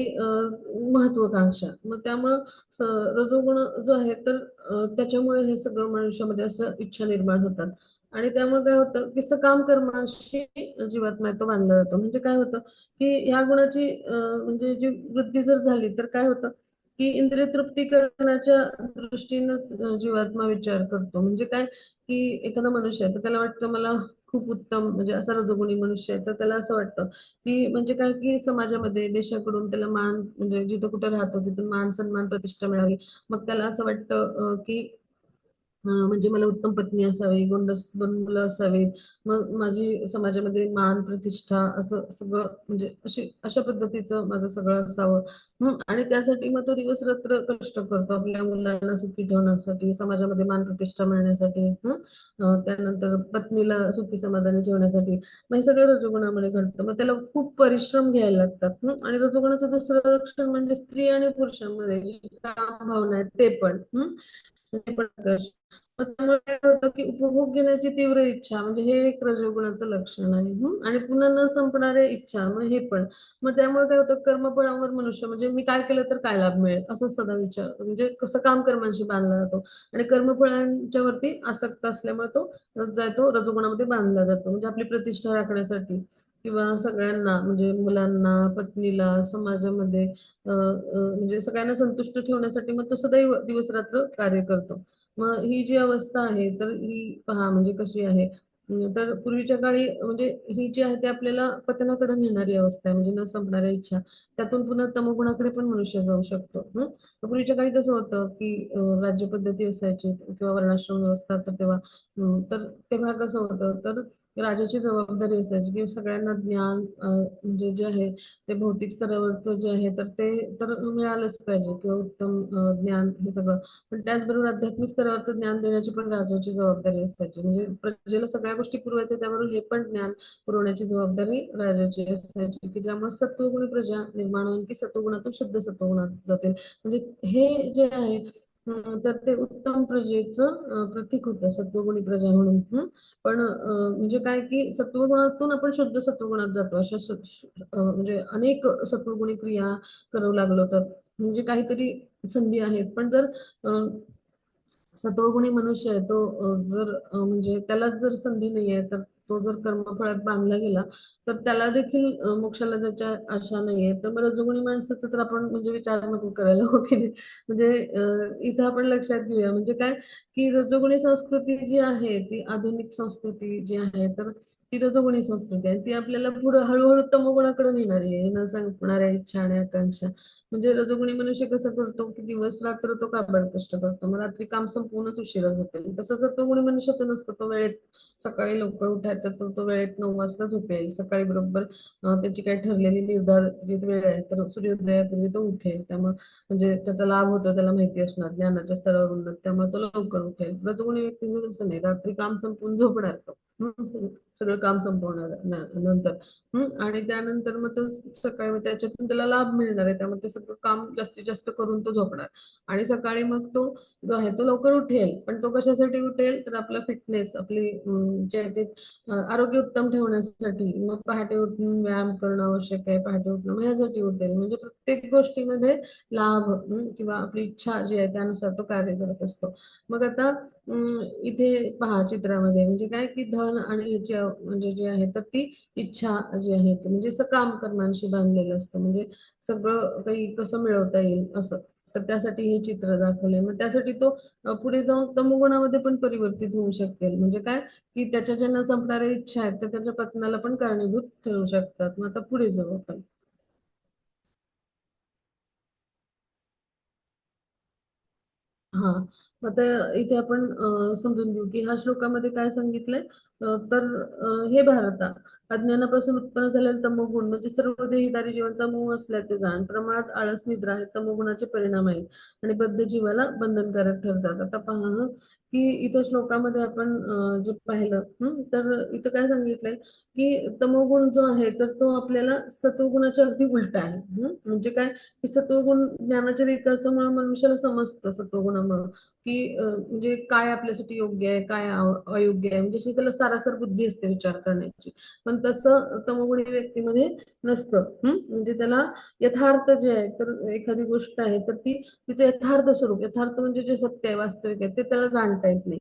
[SPEAKER 1] महत्वाकांक्षा. मग त्यामुळं रजोगुण जो आहे तर त्याच्यामुळे हे सगळं मनुष्यामध्ये असं इच्छा निर्माण होतात आणि त्यामुळे काय होतं की सकाम कर्माशी जीवात्मा तो बांधला जातो. म्हणजे काय होतं की ह्या गुणाची म्हणजे जी वृद्धी जर झाली तर काय होतं की इंद्रिय तृप्ती करण्याच्या दृष्टीनंच जीवात्मा विचार करतो. म्हणजे काय की एखादा मनुष्य आहे तर त्याला वाटतं मला खूप उत्तम म्हणजे असा रजोगुणी मनुष्य आहे तर त्याला असं वाटतं की म्हणजे काय की समाजामध्ये देशाकडून त्याला मान म्हणजे जिथं कुठं राहतो तिथून मान सन्मान प्रतिष्ठा मिळावी. मग त्याला असं वाटतं की म्हणजे मला उत्तम पत्नी असावी, दोन मुलं असावीत, मग माझी समाजामध्ये मान प्रतिष्ठा असं सगळं म्हणजे अशा पद्धतीचं माझं सगळं असावं. आणि त्यासाठी मग तो दिवस रात्र कष्ट करतो आपल्या मुलांना सुखी ठेवण्यासाठी, समाजामध्ये मान प्रतिष्ठा मिळण्यासाठी. त्यानंतर पत्नीला सुखी समाधानी ठेवण्यासाठी. मग हे सगळं रजोगुणामुळे घडतं. मग त्याला खूप परिश्रम घ्यायला लागतात. आणि रजोगुणाचं दुसरं लक्षण म्हणजे स्त्री आणि पुरुषांमध्ये जी काम भावना आहे ते पण. ते पण आकर्षण. मग त्यामुळे काय होतं की उपभोग घेण्याची तीव्र इच्छा म्हणजे हे एक रजोगुणाचं लक्षण आहे. आणि पुन्हा न संपणाऱ्या इच्छा मग हे पण. मग त्यामुळे काय होतं कर्मफळावर मनुष्य म्हणजे मी काय केलं तर काय लाभ मिळेल असं सदा विचार म्हणजे कसं काम कर्मांशी बांधला जातो आणि कर्मफळांच्या वरती आसक्त असल्यामुळे तो रजोगुणामध्ये बांधला जातो. म्हणजे आपली प्रतिष्ठा राखण्यासाठी किंवा सगळ्यांना म्हणजे मुलांना, पत्नीला, समाजामध्ये म्हणजे सगळ्यांना संतुष्ट ठेवण्यासाठी मग तो सदैव दिवस-रात्र कार्य करतो. मग ही जी अवस्था आहे तर ही पहा म्हणजे कशी आहे. तर पूर्वीच्या काळी म्हणजे ही जी आहे ती आपल्याला पतनाकडे नेणारी अवस्था आहे म्हणजे न संपणाऱ्या इच्छा. त्यातून पुन्हा तमोगुणाकडे पण मनुष्य जाऊ शकतो. पूर्वीच्या काळी कसं होतं की राज्य पद्धती असायची किंवा वर्णाश्रम व्यवस्था तर तेव्हा तर तेव्हा कसं होतं तर राजाची जबाबदारी असायची की सगळ्यांना ज्ञान म्हणजे जे आहे ते भौतिक स्तरावरचं जे आहे तर ते तर मिळालंच पाहिजे किंवा उत्तम ज्ञान हे सगळं. पण त्याचबरोबर आध्यात्मिक स्तरावरचं ज्ञान देण्याची पण राजाची जबाबदारी असायची. म्हणजे प्रजेला सगळ्या गोष्टी पुरवायच्या त्याबरोबर हे पण ज्ञान पुरवण्याची जबाबदारी राजाची असायची की ज्यामुळे सत्वगुणी प्रजा निर्माण होईल की सत्वगुणातून शुद्ध सत्वगुणात जातील. म्हणजे हे जे आहे तर ते उत्तम प्रजेचं प्रतीक होतं सत्वगुणी प्रजा म्हणून. पण म्हणजे काय की सत्वगुणातून आपण शुद्ध सत्वगुणात जातो म्हणजे अनेक सत्वगुणी क्रिया करू लागलो तर म्हणजे काहीतरी संधी आहेत. पण जर अ, सत्वगुणी मनुष्य आहे तो जर म्हणजे त्यालाच जर संधी नाही आहे तर तो जर कर्मफळात बांधला गेला तर त्याला देखील मोक्षाला त्याच्या आशा नाहीये. तर मग रजोगुणी माणसाचा तर आपण म्हणजे विचार नको करायला हो की नाही. म्हणजे इथं आपण लक्षात घेऊया म्हणजे काय की रजोगुणी संस्कृती जी आहे ती आधुनिक संस्कृती जी आहे तर ती रजोगुणी संस्कृती आहे ती आपल्याला पुढे हळूहळू तमोगुणाकडे नेणारी आहे न संपणाऱ्या इच्छा आणि आकांक्षा. म्हणजे रजोगुणी मनुष्य कसं करतो की दिवस रात्र तो काबाड कष्ट करतो मग रात्री काम संपूर्णच उशिरा झोपेल. तसं सत्वगुणी मनुष्य तर नसतो तो वेळेत सकाळी लवकर उठायचा तर तो वेळेत 9 वाजता झोपेल. सकाळी बरोबर त्याची काही ठरलेली निर्धारित वेळ आहे तर सूर्योदयापूर्वी तो उठेल. त्यामुळे म्हणजे त्याचा लाभ होतो त्याला माहिती असणार ज्ञानाच्या स्तरावरून त्यामुळे तो लवकर उठेल. रजोगुणी व्यक्तीचं तसं नाही रात्री काम संपून झोपणार तो. सगळं काम संपवणार नंतर आणि त्यानंतर मग तो सकाळी मग त्याच्यातून त्याला लाभ मिळणार आहे त्यामुळे ते सगळं काम जास्तीत जास्त करून तो झोपणार आणि सकाळी मग तो जो आहे तो लवकर उठेल. पण तो कशासाठी उठेल तर आपला फिटनेस आपली जे आहे ते आरोग्य उत्तम ठेवण्यासाठी. मग पहाटे उठून व्यायाम करणं आवश्यक आहे. पहाटे उठणं मग ह्यासाठी उठेल म्हणजे प्रत्येक गोष्टीमध्ये लाभ किंवा आपली इच्छा जी आहे त्यानुसार तो कार्य करत असतो. मग आता इथे पहा चित्रामध्ये म्हणजे काय की धन आणि याची म्हणजे जे आहे तर ती इच्छा जी आहे ती म्हणजे सकाम कर्मांशी बांधलेलं असतं. म्हणजे सगळं काही कसं मिळवता येईल असं. तर त्यासाठी हे चित्र दाखवलंय. मग त्यासाठी तो पुढे जाऊन तमोगुणामध्ये पण परिवर्तित होऊ शकेल. म्हणजे काय की त्याच्या ज्यांना संपणाऱ्या इच्छा आहेत तर त्याच्या पत्नाला पण कारणीभूत ठरू शकतात. मग आता पुढे जाऊ आपण. हा. आता इथे आपण समजून घेऊ की ह्या श्लोकामध्ये काय सांगितलंय तर हे भारता, अज्ञानापासून उत्पन्न झालेले तमोगुण म्हणजे सर्व देहधारी जीवांचा मोह असल्याचे जाण. प्रमाद, आळस, निद्रा हे तमोगुणाचे परिणाम आहेत आणि बद्ध जीवाला बंधनकारक ठरतात. आता पहा हं, की इथं श्लोकामध्ये आपण जे पाहिलं तर इथं काय सांगितलंय की तमोगुण जो आहे तर तो आपल्याला सत्वगुणाच्या अगदी उलटा आहे. म्हणजे काय की सत्वगुण ज्ञानाच्या विकासामुळे मनुष्याला समजतं सत्वगुणामुळे की म्हणजे काय आपल्यासाठी योग्य आहे, काय अयोग्य आहे, म्हणजे अशी त्याला सारासर बुद्धी असते विचार करण्याची. पण तसं तमोगुणी व्यक्तीमध्ये नसतं. म्हणजे त्याला यथार्थ जे आहे तर एखादी गोष्ट आहे तर ती तिचं यथार्थ स्वरूप, यथार्थ म्हणजे जे सत्य आहे, वास्तविक आहे ते त्याला जाणता येत नाही.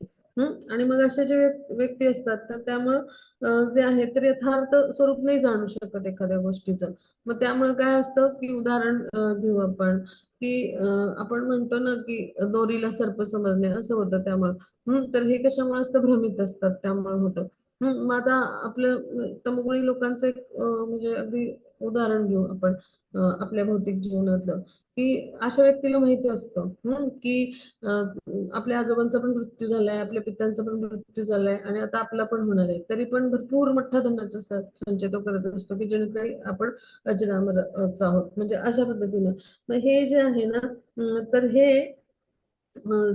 [SPEAKER 1] आणि मग असे जे व्यक्ती असतात तर त्यामुळं जे आहे तर यथार्थ स्वरूप नाही जाणू शकत एखाद्या गोष्टीचं. मग त्यामुळे काय असतं की उदाहरण घेऊ आपण की आपण म्हणतो ना की दोरीला सर्प समजणे असं होतं त्यामुळं. तर हे कशामुळे असतं, भ्रमित असतात त्यामुळे होतं. मग आता आपलं तमोगुणी लोकांचं एक म्हणजे अगदी उदाहरण घेऊ आपण आपल्या भौतिक जीवनातलं, की अशा व्यक्तीला माहिती असतं की आपल्या आजोबांचा पण मृत्यू झालाय, आपल्या पित्यांचा पण मृत्यू झालाय आणि आता आपला पण होणार आहे. तरी पण भरपूर मोठा धनाचा संचय तो करत असतो की जेणेकरून आपण अजरामर आहोत. म्हणजे अशा पद्धतीनं मग हे जे आहे ना तर हे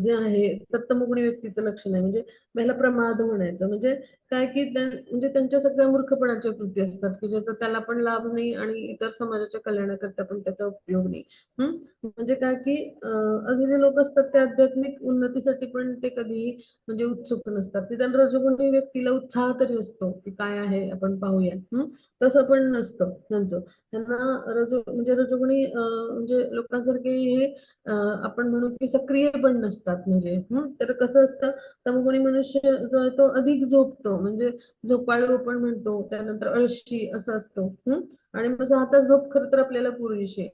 [SPEAKER 1] जे आहे तर तमोगुणी व्यक्तीचं लक्षण आहे. म्हणजे पहिला प्रमाद म्हणायचं म्हणजे काय की म्हणजे त्यांच्या सगळ्या मूर्खपणाच्या कृती असतात की ज्याचा त्याला पण लाभ नाही आणि इतर समाजाच्या कल्याणाकरता पण त्याचा उपयोग नाही. म्हणजे काय की असे जे लोक असतात ते आध्यात्मिक उन्नतीसाठी पण ते कधीही म्हणजे उत्सुक नसतात. की त्यांना रजोगुणी व्यक्तीला उत्साह तरी असतो की काय आहे आपण पाहूया. तसं पण नसतं त्यांचं. त्यांना म्हणजे रजोगुणी म्हणजे लोकांसारखे हे आपण म्हणू की सक्रिय पण नसतात. म्हणजे तर कसं असतं, तमोगुणी मनुष्य जो आहे तो अधिक झोपतो, म्हणजे झोपाळू आपण म्हणतो, त्यानंतर आळशी असं असतो. आणि मग 6 तास झोप खरं तर आपल्याला पुरेशी आहे.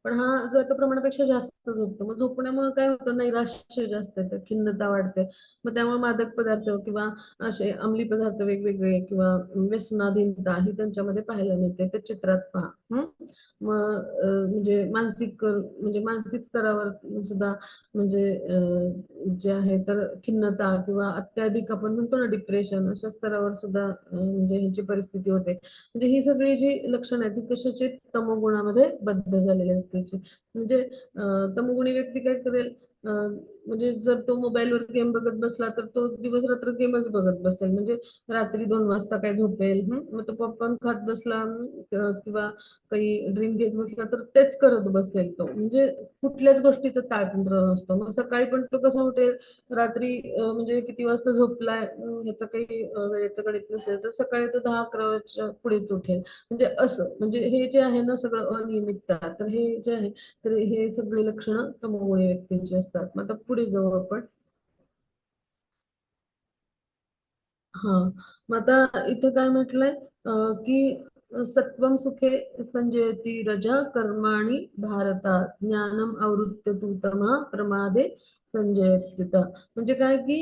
[SPEAKER 1] पण हा जो आहे तो प्रमाणापेक्षा जास्त झोपतो. मग झोपण्यामुळे काय होतं, नैराश्य जास्त येतं, खिन्नता वाढते. मग त्यामुळे मादक पदार्थ किंवा असे अंमली पदार्थ वेगवेगळे किंवा व्यसनाधीनता ही त्यांच्यामध्ये पाहायला मिळते. ते चित्रात पहा. मग म्हणजे मानसिक स्तरावर सुद्धा म्हणजे जे आहे तर खिन्नता किंवा अत्याधिक आपण म्हणतो ना डिप्रेशन, अशा स्तरावर सुद्धा म्हणजे ह्याची परिस्थिती होते. म्हणजे ही सगळी जी लक्षणं आहेत ती कशाची, तमोगुणामध्ये बद्ध झालेल्या व्यक्तीची. म्हणजे तमोगुणी व्यक्ती काय करेल, म्हणजे जर तो मोबाईलवर गेम बघत बसला तर तो दिवस रात्र गेमच बघत बसेल. म्हणजे रात्री 2 वाजता काय झोपेल. मग तो पॉपकॉर्न खात बसला किंवा काही ड्रिंक घेत बसला तर तेच करत बसेल तो. म्हणजे कुठल्याच गोष्टीचं ताळतंत्र नसतो. मग सकाळी पण तो कसा उठेल, रात्री म्हणजे किती वाजता झोपलाय ह्याचं काही वेळेचं गणित नसेल तर सकाळी तो 10-11 पुढेच उठेल. म्हणजे असं म्हणजे हे जे आहे ना सगळं अनियमितता, तर हे जे आहे तर हे सगळी लक्षणं तमोगुणी व्यक्तींची असतात. मग आता पुढे जाऊ आपण. हा, मग आता इथे काय म्हटलंय की सत्वम सुखे संजयती रजा कर्माणि भारता ज्ञानम आवृत्य तू तमा प्रमादे संजयत्युत. म्हणजे काय की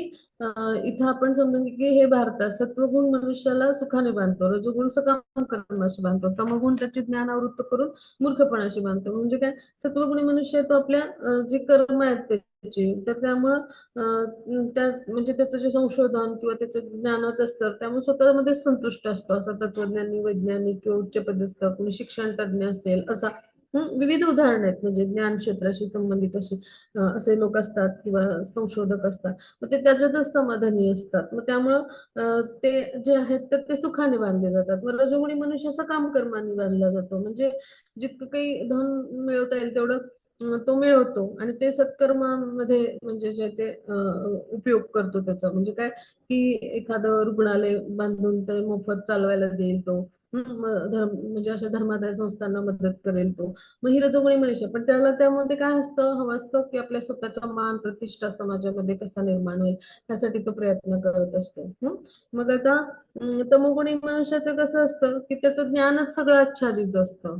[SPEAKER 1] इथं आपण समजून घे की हे भारतात सत्वगुण मनुष्याला सुखाने बांधतो, रजोगुण सकाम कर्माशी बांधतो, तमोगुण त्याचे ज्ञान आवृत्त करून मूर्खपणाशी बांधतो. म्हणजे काय, सत्वगुणी मनुष्य तो आपल्या जे कर्म आहेत त्याची, तर त्यामुळं त्या म्हणजे त्याचं जे संशोधन किंवा त्याचं ज्ञानच असतं त्यामुळे स्वतःमध्ये संतुष्ट असतो, असा तत्वज्ञानी, वैज्ञानिक किंवा उच्च पदस्थ कोणी शिक्षण तज्ञ असेल असा. विविध उदाहरण आहेत म्हणजे ज्ञान क्षेत्राशी संबंधित असे असे लोक असतात किंवा संशोधक असतात. मग ते त्याच्यातच समाधानी असतात. मग त्यामुळं ते जे आहेत तर ते सुखाने बांधले जातात. मग रजोगुणी मनुष्य असा काम कर्माने बांधला जातो. म्हणजे जितकं काही धन मिळवता येईल तेवढं तो मिळवतो आणि ते सत्कर्मामध्ये म्हणजे जे ते उपयोग करतो त्याचा. म्हणजे काय की एखादं रुग्णालय बांधून ते मोफत चालवायला देईल तो. म्हणजे अशा धर्मादाय संस्थांना मदत करेल तो. मग ही रजोगुणी मनुष्य, पण त्याला त्यामध्ये काय असतं, हवं असतं की आपल्या स्वतःचा मान प्रतिष्ठा समाजामध्ये कसा निर्माण होईल यासाठी तो प्रयत्न करत असतो. मग आता तमोगुणी मनुष्याचं कसं असतं की त्याचं ज्ञानच सगळं आच्छादित असतं.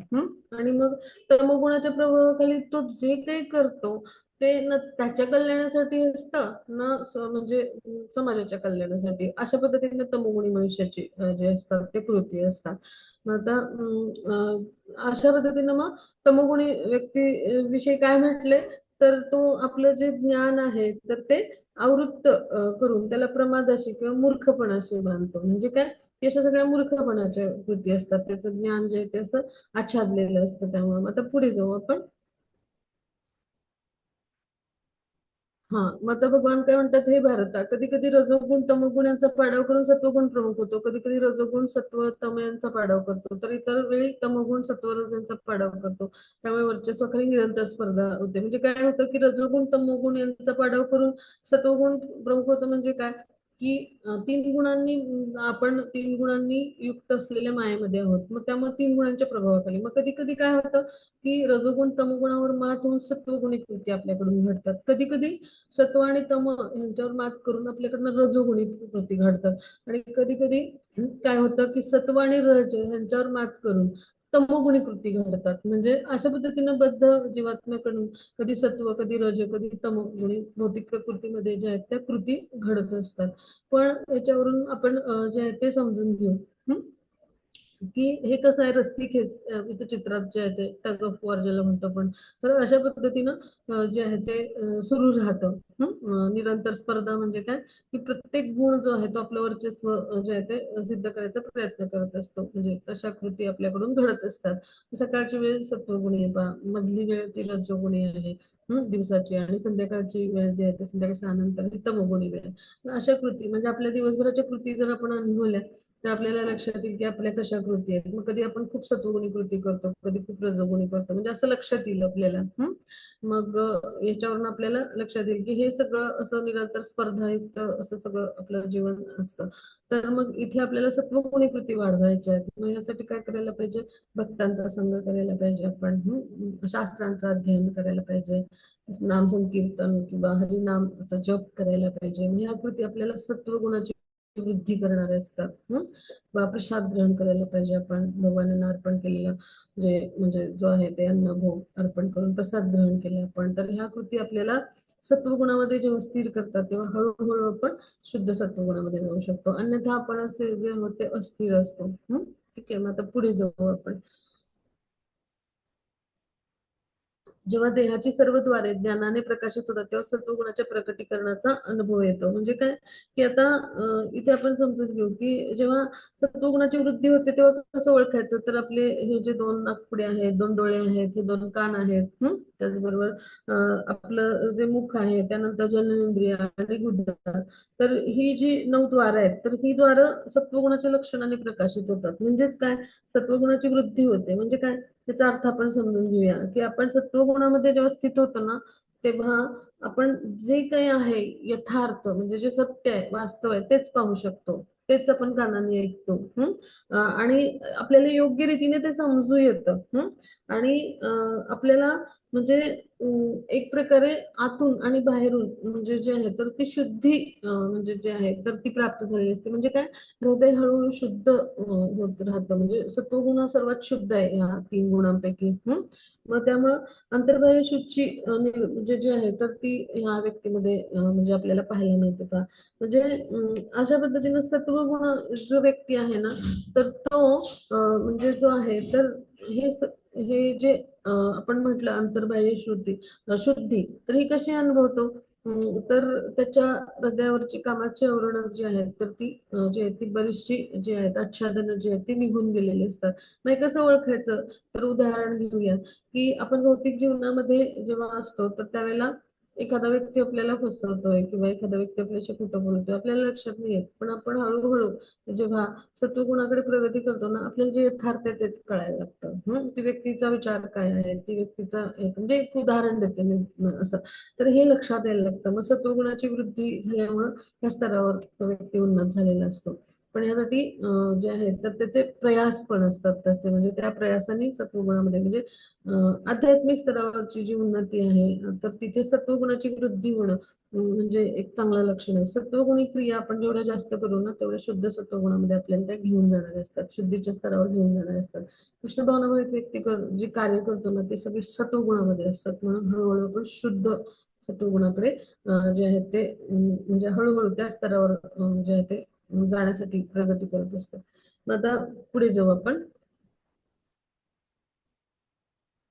[SPEAKER 1] आणि मग तमोगुणाच्या प्रभावाखाली तो जे काही करतो ते न त्याच्या कल्याणासाठी असतं ना म्हणजे समाजाच्या कल्याणासाठी. अशा पद्धतीने तमोगुणी मनुष्याची जे असतात ते कृती असतात. मग आता अशा पद्धतीने मग तमोगुणी व्यक्ती विषयी काय म्हटले तर तो आपलं जे ज्ञान आहे तर ते आवृत्त करून त्याला प्रमादाशी किंवा मूर्खपणाशी बांधतो. म्हणजे काय, की अशा सगळ्या मूर्खपणाच्या कृती असतात, त्याचं ज्ञान जे आहे ते असं आच्छादलेलं असतं. त्यामुळे मग आता पुढे जाऊ आपण. हा, मग आता भगवान काय म्हणतात, हे भारता, कधी कधी रजोगुण तमोगुण यांचा पाडाव करून सत्वगुण प्रमुख होतो, कधी कधी रजोगुण सत्व तम यांचा पाडाव करतो, तर इतर वेळी तमोगुण सत्व रज यांचा पाडाव करतो. त्यामुळे वर्चस्वाखाली निरंतर स्पर्धा होते. म्हणजे काय होतं, की रजोगुण तमोगुण यांचा पाडाव करून सत्वगुण प्रमुख होतो. म्हणजे काय, की तीन गुणांनी आपण तीन गुणांनी युक्त असलेल्या मायेमध्ये आहोत. मग त्यामुळे तीन गुणांच्या प्रभावाखाली मग कधी कधी काय होतं, की रजोगुण तमोगुणावर मात होऊन सत्वगुणी कृती आपल्याकडून घडतात. कधी कधी सत्व आणि तम यांच्यावर मात करून आपल्याकडनं रजोगुणी कृती घडतात. आणि कधी कधी काय होतं, की सत्व आणि रज यांच्यावर मात करून तमोगुणी कृती घडतात. म्हणजे अशा पद्धतीनं बद्ध जीवात्म्याकडून कधी सत्व, कधी रज, कधी तमोगुणी भौतिक प्रकृतीमध्ये ज्या आहेत त्या कृती घडत असतात. पण याच्यावरून आपण जे आहे ते समजून घेऊ. हं? की हे कसं आहे, रस्सीखेच इथं चित्रात जे आहे ते टग ऑफ वॉर ज्याला म्हणतो आपण. तर अशा पद्धतीनं जे आहे ते सुरू राहतं. निरंतर स्पर्धा म्हणजे काय, की प्रत्येक गुण जो आहे तो आपलं वर्चस्व जे आहे ते सिद्ध करायचा प्रयत्न करत असतो. म्हणजे तशा कृती आपल्याकडून घडत असतात. सकाळची वेळ सत्वगुणी आहे पहा, मधली वेळ ती रजोगुणी आहे दिवसाची, आणि संध्याकाळची वेळ जी आहे ते संध्याकाळी 6 नंतर ही तमोगुणी वेळ आहे. अशा कृती म्हणजे आपल्या दिवसभराच्या कृती जर आपण अनुभवल्या, तर आपल्याला लक्षात येईल की आपल्या कशा कृती आहेत. मग कधी आपण खूप सत्वगुणी कृती करतो, कधी खूप रजोगुणी करतो, म्हणजे असं लक्षात येईल आपल्याला. मग याच्यावरून आपल्याला लक्षात येईल की हे सगळं असं निरंतर स्पर्धायुक्त असं सगळं आपलं जीवन असतं. तर मग इथे आपल्याला सत्वगुणी कृती वाढवायच्या आहेत. मग यासाठी काय करायला पाहिजे, भक्तांचा संग करायला पाहिजे आपण, शास्त्रांचं अध्ययन करायला पाहिजे, नाम संकीर्तन किंवा हरिनामचा जप करायला पाहिजे. म्हणजे ह्या कृती आपल्याला सत्वगुणाची वृद्धी करणारे असतात. प्रसाद ग्रहण करायला पाहिजे आपण, भगवानांना अर्पण केलेलं जे म्हणजे जो आहे ते अन्न भोग अर्पण करून प्रसाद ग्रहण केला आपण, तर ह्या कृती आपल्याला सत्वगुणामध्ये जेव्हा स्थिर करतात, तेव्हा हळूहळू आपण शुद्ध सत्वगुणामध्ये जाऊ शकतो. अन्यथा आपण असे जे आहोत ते अस्थिर असतो. ठीक आहे, मग आता पुढे जाऊ आपण. जेव्हा देहाची सर्व द्वारे ज्ञानाने प्रकाशित होतात, तेव्हा सत्वगुणाच्या प्रकटीकरणाचा अनुभव येतो. म्हणजे काय, की आता इथे आपण समजून घेऊ की जेव्हा सत्वगुणाची वृद्धी होते तेव्हा कसं ओळखायचं, तर आपले हे जे दोन नाकपुडे आहेत, दोन डोळे आहेत, हे दोन कान आहेत, त्याचबरोबर आपलं जे मुख आहे, त्यानंतर जननेंद्रिय आणि गुदद्वार, तर ही जी 9 द्वार आहेत, तर ही द्वार सत्वगुणाच्या लक्षणाने प्रकाशित होतात. म्हणजेच काय, सत्वगुणाची वृद्धी होते. म्हणजे काय, त्याचा अर्थ आपण समजून घेऊया, की आपण सत्वगुणामध्ये जेव्हा स्थित होतो ना, तेव्हा आपण जे काही आहे यथार्थ, म्हणजे जे सत्य आहे, वास्तव आहे, तेच पाहू शकतो, तेच आपण कानाने ऐकतो. आणि आपल्याला योग्य रीतीने ते समजू येतं. आणि आपल्याला म्हणजे एक प्रकारे आतून आणि बाहेरून म्हणजे जे आहे तर ती शुद्धी म्हणजे जे आहे तर ती प्राप्त झालेली असते. म्हणजे काय, हृदय हळूहळू शुद्ध होत राहतं. म्हणजे सत्वगुण हा सर्वात शुद्ध आहे ह्या तीन गुणांपैकी. मग त्यामुळं अंतर्बाह्य शुची म्हणजे जे आहे तर ती ह्या व्यक्तीमध्ये म्हणजे आपल्याला पाहायला मिळते का. म्हणजे अशा पद्धतीनं सत्वगुण जो व्यक्ती आहे ना, तर तो म्हणजे जो आहे तर हे जे आपण म्हटलं अंतर्बाह्य शुद्धी, तर ही कशी अनुभवतो, तर त्याच्या हृदयावरची कामाची आवरणं जी आहेत तर ती जी आहे ती बरीचशी जी आहेत आच्छादनं जी आहेत ती निघून गेलेली असतात. मग हे कसं ओळखायचं, तर उदाहरण घेऊया, की आपण भौतिक जीवनामध्ये जेव्हा असतो तर त्यावेळेला एखादा व्यक्ती आपल्याला फसवतोय किंवा एखादा व्यक्ती आपल्याशी खोटं बोलतोय, आपल्याला लक्षात नाही येत, पण आपण हळूहळू जेव्हा सत्वगुणाकडे प्रगती करतो ना, आपल्याला जे यथार्थ आहे तेच कळायला लागतं. ती व्यक्तीचा विचार काय आहे, ती व्यक्तीचा म्हणजे एक उदाहरण देते मी असं, तर हे लक्षात यायला लागतं. मग सत्वगुणाची वृद्धी झाल्यामुळं या स्तरावर तो व्यक्ती उन्नत झालेला असतो. पण यासाठी जे आहे तर त्याचे प्रयास पण असतात तसे, म्हणजे त्या प्रयासाने सत्वगुणामध्ये म्हणजे आध्यात्मिक स्तरावरची जी उन्नती आहे तर तिथे सत्वगुणाची वृद्धी होणं म्हणजे एक चांगलं लक्षण आहे. सत्वगुणी क्रिया आपण जेवढ्या जास्त करू ना, तेवढ्या शुद्ध सत्वगुणामध्ये आपल्याला त्या घेऊन जाणारे असतात, शुद्धीच्या स्तरावर घेऊन जाणारे असतात. कृष्ण भावनाभावित व्यक्ती जे कार्य करतो ना, ते सगळे सत्वगुणामध्ये असतात. म्हणून हळूहळू आपण शुद्ध सत्वगुणाकडे जे आहे ते म्हणजे हळूहळू त्या स्तरावर जे आहे ते जाण्यासाठी प्रगती करत असतो. मग आता पुढे जाऊ आपण.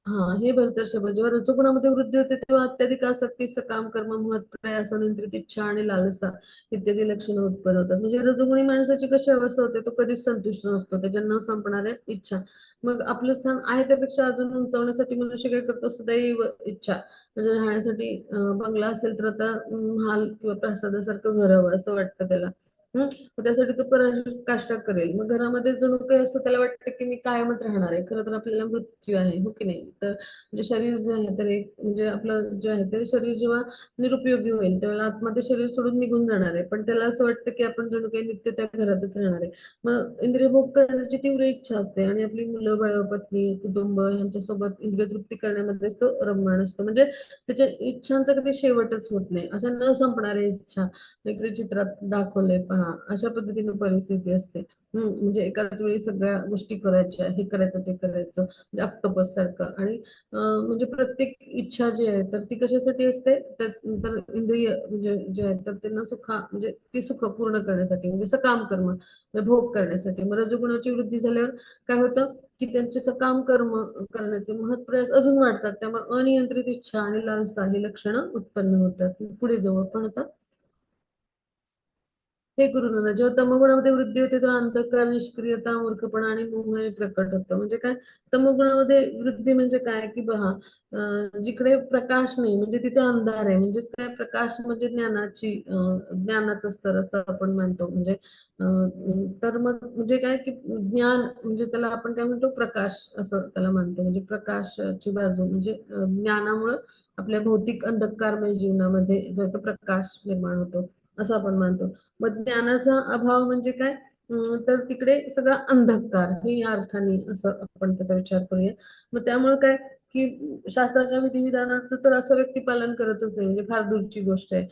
[SPEAKER 1] हा हे भरतर्षभ जेव्हा रजोगुणामध्ये वृद्धी होते तेव्हा अत्याधिक आसक्ती, सकाम कर्म, महत् प्रयास, अनियंत्रित इच्छा आणि लालसा इत्यादी लक्षणं उत्पन्न होतात. म्हणजे रजोगुणी माणसाची कशी अवस्था होते, तो कधीच संतुष्ट नसतो, त्याच्या न संपणाऱ्या इच्छा. मग आपलं स्थान आहे त्यापेक्षा अजून उंचावण्यासाठी मनुष्य काय करतो, सदैव इच्छा. म्हणजे राहण्यासाठी बंगला असेल तर आता महाल किंवा प्रासादासारखं घर हवं असं वाटतं त्याला. मग त्यासाठी तो पराकाष्ठा करेल. मग घरामध्ये जणू काही असं त्याला वाटतं की मी कायमच राहणार आहे. खरं तर आपल्याला मृत्यू आहे, हो की नाही? तर म्हणजे शरीर जे आहे तर एक म्हणजे आपलं जे आहे ते शरीर जेव्हा निरुपयोगी होईल त्यावेळेला आतमध्ये शरीर सोडून निघून जाणार आहे. पण त्याला असं वाटतं की आपण जणू काही नित्य त्या घरातच राहणार आहे. मग इंद्रिय भोग करण्याची तीव्र इच्छा असते आणि आपली मुलं बाळ पत्नी कुटुंब यांच्यासोबत इंद्रिय तृप्ती करण्यामध्ये तो रममाण असतो. म्हणजे त्याच्या इच्छांचा कधी शेवटच होत नाही. अशा न संपणाऱ्या इच्छा इकडे चित्रात दाखवलंय पहा. अशा पद्धतीने परिस्थिती असते. म्हणजे एकाच वेळी सगळ्या गोष्टी करायच्या, हे करायचं ते करायचं, म्हणजे ऑक्टोपस सारखं. आणि म्हणजे प्रत्येक इच्छा जी आहे तर ती कशासाठी असते, तर इंद्रिय म्हणजे जे आहेत तर त्यांना म्हणजे ती सुख पूर्ण करण्यासाठी, म्हणजे सकाम कर्म म्हणजे भोग करण्यासाठी. मग रजोगुणाची वृद्धी झाल्यावर काय होतं की त्यांचे सकाम कर्म करण्याचे महत्प्रयास अजून वाढतात. त्यामुळे अनियंत्रित इच्छा आणि लालसा ही लक्षणं उत्पन्न होतात. पुढे जाऊ आपण आता. हे गुरुनानक जेव्हा तमोगुणामध्ये वृद्धी होते तेव्हा अंधकार, निष्क्रियता, मूर्खपणा आणि मोह हे प्रकट होतं. म्हणजे काय, तमोगुणामध्ये वृद्धी म्हणजे काय की पहा, जिकडे प्रकाश नाही म्हणजे तिथे अंधार आहे. म्हणजेच काय, प्रकाश म्हणजे ज्ञानाचं स्तर असं आपण म्हणतो. म्हणजे तर मग म्हणजे काय की ज्ञान म्हणजे त्याला आपण काय म्हणतो, प्रकाश असं त्याला मानतो. म्हणजे प्रकाशाची बाजू म्हणजे ज्ञानामुळं आपल्या भौतिक अंधकारमय जीवनामध्ये जो आहे तो प्रकाश निर्माण होतो असं आपण मानतो. मग ज्ञानाचा अभाव म्हणजे काय, तर तिकडे सगळा अंधकार हे या अर्थाने असं आपण त्याचा विचार करूया. मग त्यामुळे काय की शास्त्राच्या विधिविधानाचं तर असं व्यक्ती पालन करतच नाही, म्हणजे फार दूरची गोष्ट आहे.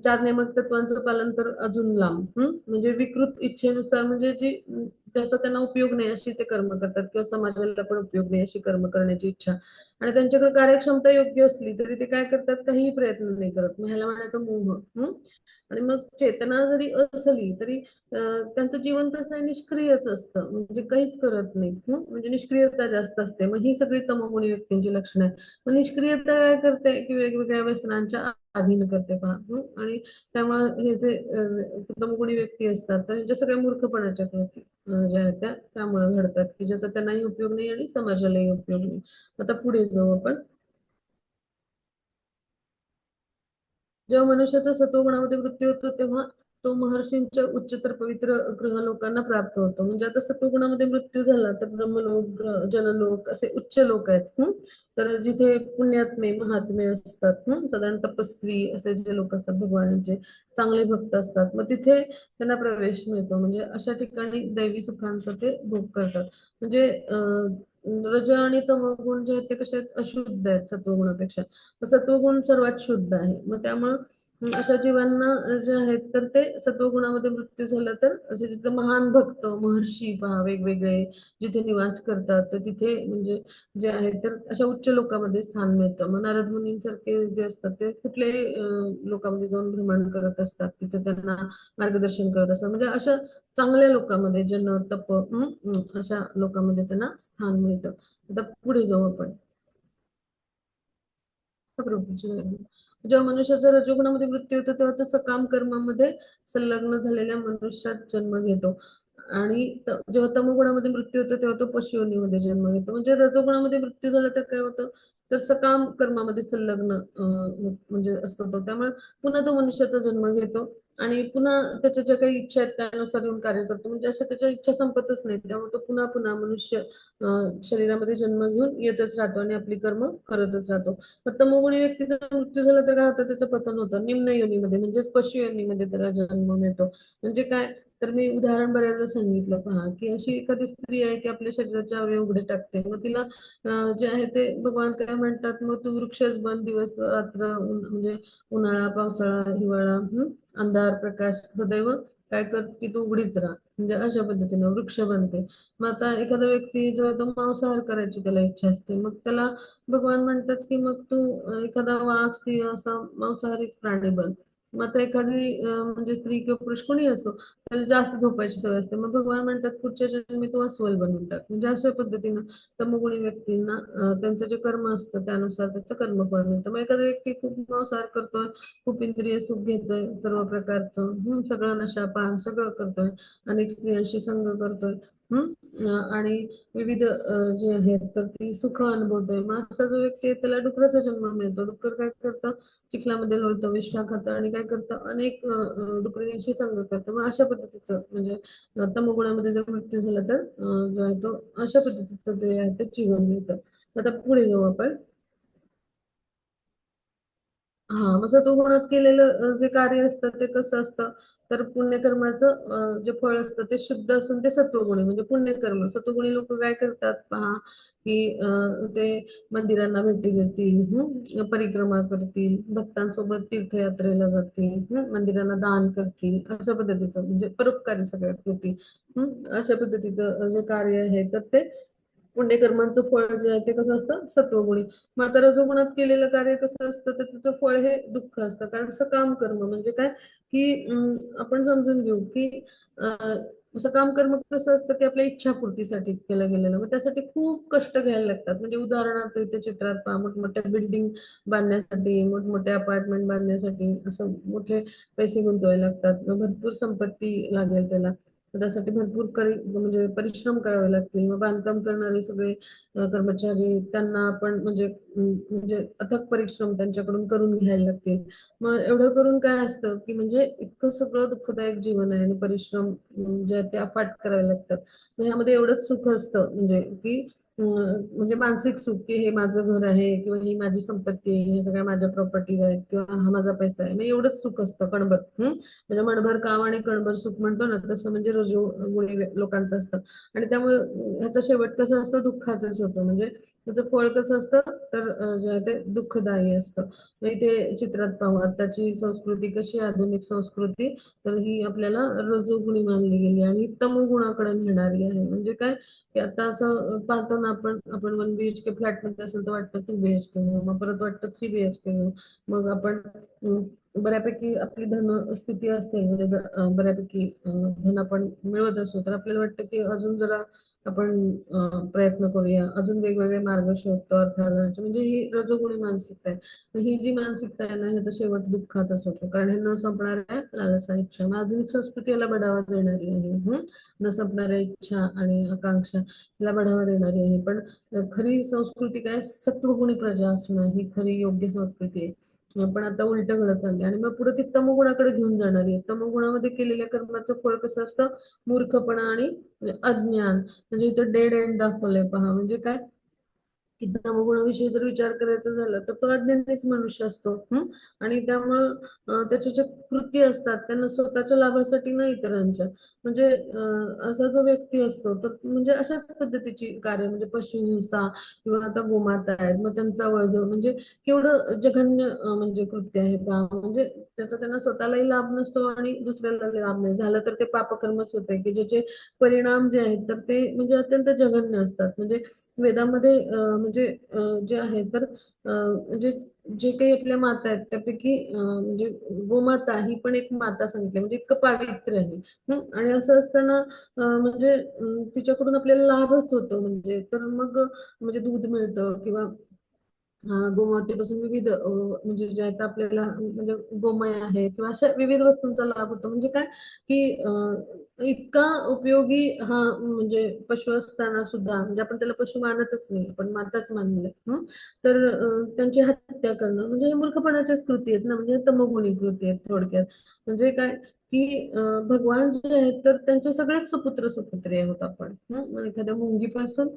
[SPEAKER 1] चार नेमक तत्वांचं पालन तर अजून लांब. म्हणजे विकृत इच्छेनुसार म्हणजे जी त्याचा त्यांना उपयोग नाही अशी ते कर्म करतात, किंवा समाजाला पण उपयोग नाही अशी कर्म करण्याची इच्छा. आणि त्यांच्याकडे कार्यक्षमता योग्य असली तरी ते काय करतात, काहीही प्रयत्न नाही करत. मग ह्याला म्हणायचं मोह. आणि मग चेतना जरी असली तरी त्यांचं जीवन कसं आहे, निष्क्रियच असतं, म्हणजे काहीच करत नाही. म्हणजे निष्क्रियता जास्त असते. मग ही सगळी तमोगुणी व्यक्तींची लक्षणं आहेत. मग निष्क्रियता काय करते की वेगवेगळ्या व्यसनांच्या अधीन करते पहा. आणि त्यामुळे हे जे तमोगुणी व्यक्ती असतात तर ह्यांच्या सगळ्या मूर्खपणाच्या कृती ज्या आहेत त्या त्यामुळे घडतात की ज्याचा त्यांनाही उपयोग नाही आणि समाजालाही उपयोग नाही. आता पुढे जाऊ आपण. जेव्हा मनुष्याचा सत्वगुणामध्ये मृत्यू होतो तेव्हा तो महर्षींच्या उच्चतर पवित्र ग्रह लोकांना प्राप्त होतो. म्हणजे आता सत्वगुणामध्ये मृत्यू झाला तर ब्रह्मलोक, जनलोक असे उच्च लोक आहेत. तर जिथे पुण्यात्मे महात्मे असतात, साधारण तपस्वी असे जे लोक असतात, भगवानाचे चांगले भक्त असतात, मग तिथे त्यांना प्रवेश मिळतो. म्हणजे अशा ठिकाणी दैवी सुखांचा ते भोग करतात. म्हणजे रज आणि तमोगुण जे आहेत ते कसे आहेत, अशुद्ध आहेत सत्वगुणापेक्षा. सत्वगुण सर्वात शुद्ध आहे. मग त्यामुळं अशा जीवांना जे आहेत तर ते सत्वगुणामध्ये मृत्यू झाला तर असे जिथे महान भक्त महर्षी पहा वेगवेगळे जिथे निवास करतात तर तिथे म्हणजे जे आहेत तर अशा उच्च लोकांमध्ये स्थान मिळतं. मग नारद मुनींसारखे जे असतात ते कुठल्याही लोकांमध्ये जाऊन भ्रमण करत असतात, तिथे त्यांना मार्गदर्शन करत असतात. म्हणजे अशा चांगल्या लोकांमध्ये जन तप अशा लोकांमध्ये त्यांना स्थान मिळतं. आता पुढे जाऊ आपण. प्रभूजी जेव्हा मनुष्याचा रजोगुणामध्ये मृत्यू होतो तेव्हा तो सकाम कर्मामध्ये संलग्न झालेल्या मनुष्यात जन्म घेतो. आणि जेव्हा तमोगुणामध्ये मृत्यू होतो तेव्हा तो पशुयोनीमध्ये जन्म घेतो. म्हणजे रजोगुणामध्ये मृत्यू झाला तर काय होतं, तर सकाम कर्मामध्ये संलग्न म्हणजे असतो तो. त्यामुळे पुन्हा तो मनुष्याचा जन्म घेतो आणि पुन्हा त्याच्या ज्या काही इच्छा आहेत त्यानुसार येऊन कार्य करतो. म्हणजे असं त्याच्या इच्छा संपतच नाही. त्यामुळे तो पुन्हा पुन्हा मनुष्य शरीरामध्ये जन्म घेऊन येतच राहतो आणि आपली कर्म करतच राहतो. तर तमोगुणी व्यक्तीचा मृत्यू झाला तर काय होतं, त्याचं पतन होतं निम्न योनीमध्ये, म्हणजेच पशु योनीमध्ये त्याला जन्म मिळतो. म्हणजे काय, तर मी उदाहरण बऱ्याचदा सांगितलं पहा की अशी एखादी स्त्री आहे की आपल्या शरीराचे अवयव उघडे टाकते. मग तिला जे आहे ते भगवान काय म्हणतात, मग तू वृक्षच बन, दिवस रात्र म्हणजे उन्हाळा पावसाळा हिवाळा अंधार प्रकाश सदैव काय कर की तू उघडीच राहा. म्हणजे अशा पद्धतीने वृक्ष बनते. मग आता एखादा व्यक्ती जो आहे तो मांसाहार करायची त्याला इच्छा असते, मग त्याला भगवान म्हणतात की मग तू एखादा वाघ सिंह असा मांसाहारी प्राणी बन. मग आता एखादी म्हणजे स्त्री किंवा पुरुष कोणी असो, त्याला जास्त झोपायची सवय असते. मग भगवान म्हणतात पुढच्या जन्मी तू अस्वल बनून टाक. म्हणजे अशा पद्धतीनं तमोगुणी व्यक्तींना त्यांचं जे कर्म असतं त्यानुसार त्याचं कर्मफळ मिळतं. मग एखादा व्यक्ती खूप मांसाहार करतोय, खूप इंद्रिय सुख घेतोय सर्व प्रकारचं, सगळं नशा पान सगळं करतोय, अनेक स्त्रियांशी संग करतोय, आणि विविध जे आहेत तर ती सुख अनुभवतोय. मग असा जो व्यक्ती आहे त्याला डुकराचा जन्म मिळतो. डुक्कर काय करतं, चिखलामध्ये लोळतं, विष्ठा खातं आणि काय करतं, अनेक डुकरींशी संग करतं. मग अशा पद्धतीचं म्हणजे तमोगुणामध्ये जर मृत्यू झाला तर जो आहे तो अशा पद्धतीचं ते आहे ते जीवन मिळतं. आता पुढे जाऊ आपण. हा, मग सत्वगुणात केलेलं जे कार्य असतं ते कसं असतं, तर पुण्यकर्माचं जे फळ असतं ते शुद्ध असून ते सत्वगुणी म्हणजे पुण्यकर्म. सत्वगुणी लोक काय करतात पहा, की ते मंदिरांना भेटी देतील, परिक्रमा करतील, भक्तांसोबत तीर्थयात्रेला जातील, मंदिरांना दान करतील, अशा पद्धतीचं म्हणजे परोपकारी सगळ्या कृती, अशा पद्धतीचं जे कार्य आहे तर ते पुण्यकर्मांचं फळ जे आहे ते कसं असतं, सत्वगुणी. मग आता रजोगुणात केलेलं कार्य कसं असतं, तर त्याचं फळ हे दुःख असतं. कारण सकाम कर्म म्हणजे काय, की आपण समजून घेऊ की सकाम कर्म कसं असतं, की आपल्या इच्छापूर्तीसाठी केलं गेलेलं. मग त्यासाठी खूप कष्ट घ्यायला लागतात. म्हणजे उदाहरणार्थ इथे चित्रात पहा, मोठमोठ्या बिल्डिंग बांधण्यासाठी, मोठमोठे अपार्टमेंट बांधण्यासाठी असं मोठे पैसे गुंतवावे लागतात. मग भरपूर संपत्ती लागेल त्याला. त्यासाठी भरपूर म्हणजे परिश्रम करावे लागतील. मग बांधकाम करणारे सगळे कर्मचारी त्यांना आपण म्हणजे अथक परिश्रम त्यांच्याकडून करून घ्यायला लागतील. मग एवढं करून काय असतं, की म्हणजे इतकं सगळं दुःखदायक जीवन आहे आणि परिश्रम जे आहेत ते अफाट करावे लागतात. मग ह्यामध्ये एवढंच सुख असतं म्हणजे की म्हणजे मानसिक सुख, की हे माझं घर आहे किंवा ही माझी संपत्ती आहे, हे सगळ्या माझ्या प्रॉपर्टी आहेत किंवा हा माझा पैसा आहे. मग एवढंच सुख असतं कणभर. म्हणजे मणभर काम आणि कणभर सुख म्हणतो ना, तसं म्हणजे रजोगुणी लोकांचं असतं. आणि त्यामुळे ह्याचा शेवट कसा असतो, दुःखाचाच होतो. म्हणजे त्याचं फळ कसं असतं, तर जे आहे ते दुःखदायी असतं. मग इथे चित्रात पाहू आताची संस्कृती कशी आहे, आधुनिक संस्कृती, तर ही आपल्याला रजोगुणी मानली गेली आणि तमोगुणाकडे नेणारी आहे. म्हणजे काय, की आता असं पाहतो ना आपण आपण 1 BHK फ्लॅट मध्ये असेल तर वाटतं 2 BHK घेऊ, मग परत वाटतं 3 BHK घेऊ. मग आपण बऱ्यापैकी आपली धन स्थिती असेल म्हणजे बऱ्यापैकी धन आपण मिळवत असू तर आपल्याला वाटतं की अजून जरा आपण प्रयत्न करूया, अजून वेगवेगळे मार्ग शोधतो अर्थ साधण्याचे. म्हणजे ही रजोगुणी मानसिकता आहे. मग ही जी मानसिकता आहे ना, ह्याचा शेवट दुःखातच होतो. कारण हे न संपणाऱ्या लालसा इच्छा, मग आधुनिक संस्कृती याला बढावा देणारी आहे. न संपणाऱ्या इच्छा आणि आकांक्षा याला बढावा देणारी आहे. पण खरी संस्कृती काय, सत्वगुणी प्रजा असणं ही खरी योग्य संस्कृती आहे. पण आता उलट घडत चाललंय आणि मग पुढे ती तमोगुणाकडे घेऊन जाणारी आहे. तमोगुणामध्ये केलेल्या कर्माचं फळ कसं असतं, मूर्खपणा आणि अज्ञान. म्हणजे इथं डेड एंड दाखवलंय पहा. म्हणजे काय, की तमोगुणाविषयी जर विचार करायचा झाला तर तो अज्ञानीच मनुष्य असतो. आणि त्यामुळं त्याच्या ज्या कृती असतात त्यांना स्वतःच्या लाभासाठी नाही इतरांच्या. म्हणजे असा जो व्यक्ती असतो तर म्हणजे अशाच पद्धतीची कार्य म्हणजे पशुहिंसा किंवा आता गोमाता आहेत मग त्यांचा वध म्हणजे केवढं जघन्य म्हणजे कृत्य आहे पहा. म्हणजे त्याचा त्यांना स्वतःलाही लाभ नसतो आणि दुसऱ्याला लाभ नाही झाला तर ते पापकर्मच होते, की ज्याचे परिणाम जे आहेत तर ते म्हणजे अत्यंत जघन्य असतात. म्हणजे वेदामध्ये म्हणजे जे आहे तर म्हणजे जे काही आपल्या माता आहेत त्यापैकी म्हणजे गोमाता ही पण एक माता सांगितली म्हणजे इतकं पावित्र्य आहे. आणि असं असताना म्हणजे तिच्याकडून आपल्याला लाभच होतो. म्हणजे तर मग म्हणजे दूध मिळतं किंवा गोमातेपासून विविध म्हणजे जे आहेत आपल्याला म्हणजे गोमय आहे किंवा अशा विविध वस्तूंचा लाभ होतो. म्हणजे काय, की इतका उपयोगी हा म्हणजे पशु असताना सुद्धा म्हणजे आपण त्याला पशु मानतच नाही, आपण माताच मानले. तर त्यांची हत्या करणं म्हणजे हे मूर्खपणाच्याच कृती आहेत ना, म्हणजे तमोगुणी कृती आहेत थोडक्यात. म्हणजे काय, की भगवान जे आहेत तर त्यांचे सगळेच सुपुत्र सुपुत्री आहोत आपण. मग एखाद्या मुंगीपासून